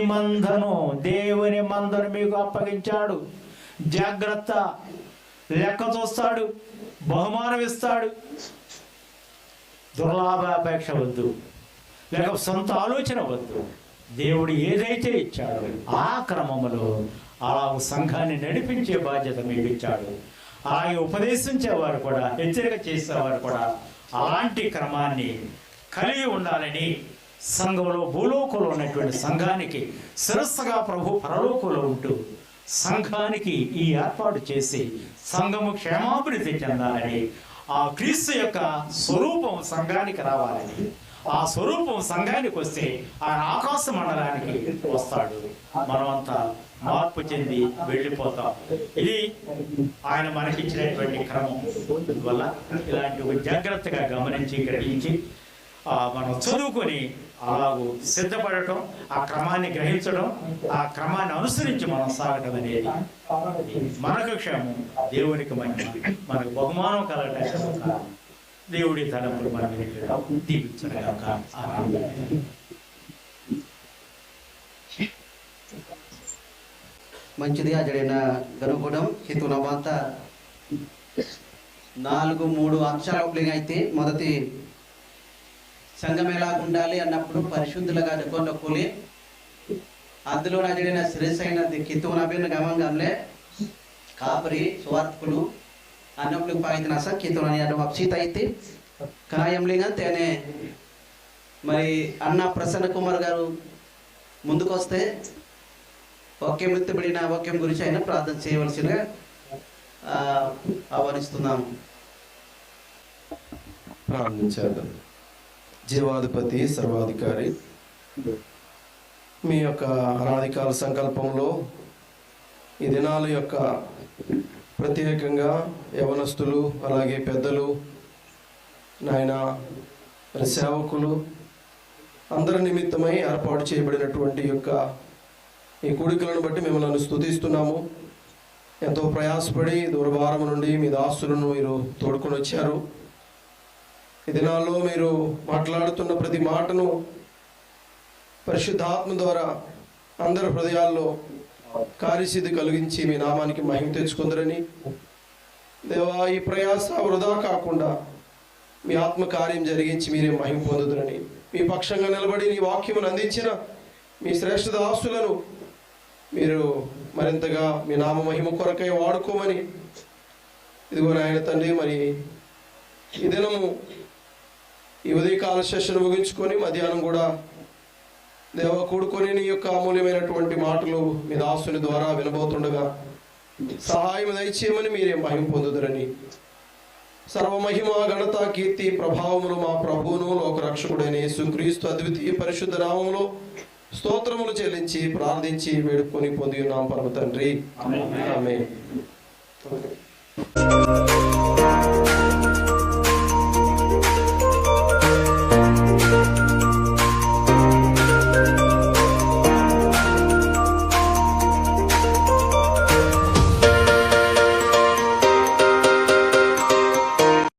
Speaker 1: మందను మీకు అప్పగించాడు. జాగ్రత్త. లెక్క చూస్తాడు, బహుమానం ఇస్తాడు. దుర్లాభాపేక్ష వద్దు, లేక సొంత ఆలోచన వద్దు. దేవుడు ఏదైతే ఇచ్చాడో ఆ క్రమములో అలా సంఘాన్ని నడిపించే బాధ్యత మీకు ఇచ్చాడు. అలాగే ఉపదేశించేవారు కూడా, హెచ్చరిక చేసేవారు కూడా అలాంటి క్రమాన్ని కలిగి ఉండాలని సంఘంలో, భూలోకంలో ఉన్నటువంటి సంఘానికి శిరస్సుగా ప్రభు పరలోకంలో ఉంటూ సంఘానికి ఈ ఏర్పాటు చేసి సంఘము క్షేమాభివృద్ధి చెందాలని, ఆ క్రీస్తు యొక్క స్వరూపం సంఘానికి రావాలని, ఆ స్వరూపం సంఘానికి వస్తే ఆయన ఆకాశ మండలానికి వస్తాడు. మనమంతా మార్పు చెంది వెళ్ళిపోతాం. ఇది ఆయన మనకిచ్చినటువంటి క్రమం. వల్ల ఇలాంటి జాగ్రత్తగా గమనించి గ్రహించి మనం చదువుకొని అలాగూ సిద్ధపడటం, ఆ క్రమాన్ని గ్రహించడం, ఆ క్రమాన్ని అనుసరించి మనం సాగటం అనేది మనకు క్షేమం, దేవునికి మంచి, మనకు బహుమానం కలగటానికి దేవుడి తలంపులు మన మీద దీవించగాక. ఆమేన్.
Speaker 2: మంచిది అజడైన గనుగుణం హితునవంత 4-3 అంశాలు అయితే మొదటి సంఘం ఎలా ఉండాలి అన్నప్పుడు పరిశుద్ధులుగా జగొండకూలి అందులో అజడైన శ్రేష్టైన హితునబిన గమంగంలే కాపరి స్వార్థకులు అన్నప్పుడు పాయిన సంకీర్తన అని అప్సిత అయితే కాయం లేదంతేనే మరి అన్న ప్రసన్న కుమార్ గారు ముందుకు వస్తే వాక్యం ఎత్తబడిన వాక్యం గురించి అయినా ప్రార్థన చేయవలసిగా ఆహ్వానిస్తున్నాము.
Speaker 3: ప్రార్థించేద్దాం. జీవాధిపతి సర్వాధికారి, మీ యొక్క అనాదికాల సంకల్పంలో ఈ దినాల యొక్క ప్రత్యేకంగా యవనస్తులు అలాగే పెద్దలు నాయన సేవకులు అందరి నిమిత్తమై ఏర్పాటు చేయబడినటువంటి యొక్క ఈ కూడికలను బట్టి మిమ్మల్ని స్తుతిస్తున్నాము. ఎంతో ప్రయాసపడి దూరభారం నుండి మీ దాసులను మీరు తోడుకొని వచ్చారు. ఈ దినాల్లో మీరు మాట్లాడుతున్న ప్రతి మాటను పరిశుద్ధాత్మ ద్వారా అందరి హృదయాల్లో కార్యసిద్ధి కలిగించి మీ నామానికి మహిమ తెచ్చుకుందరని, దేవా ఈ ప్రయాస వృధా కాకుండా మీ ఆత్మ కార్యం జరిగించి మీరే మహిమ పొందుదురని, మీ పక్షంగా నిలబడి నీ వాక్యమును అందించిన మీ శ్రేష్ఠ దాసులను మీరు మరింతగా మీ నామ మహిమ కొరకై వాడుకోమని, ఇదిగో నాయన తండ్రి, మరి ఈ దినము ఈ ఉదయకాల సెషన్ ముగించుకొని మధ్యాహ్నం కూడా దేవ కూడుకొని నీ యొక్క అమూల్యమైనటువంటి మాటలు మీ దాసుని ద్వారా వినబోతుండగా సహాయం దయచేయమని మీరే మహిమ పొందుదురని, సర్వమహిమ ఘనత కీర్తి ప్రభావములు మా ప్రభువును లోకరక్షకుడైన యేసుక్రీస్తు అద్వితీయ పరిశుద్ధ నామములో స్తోత్రములు చెల్లించి ప్రార్థించి వేడుకొని పొంది ఉన్నాం పరమ తండ్రి. ఆమేన్.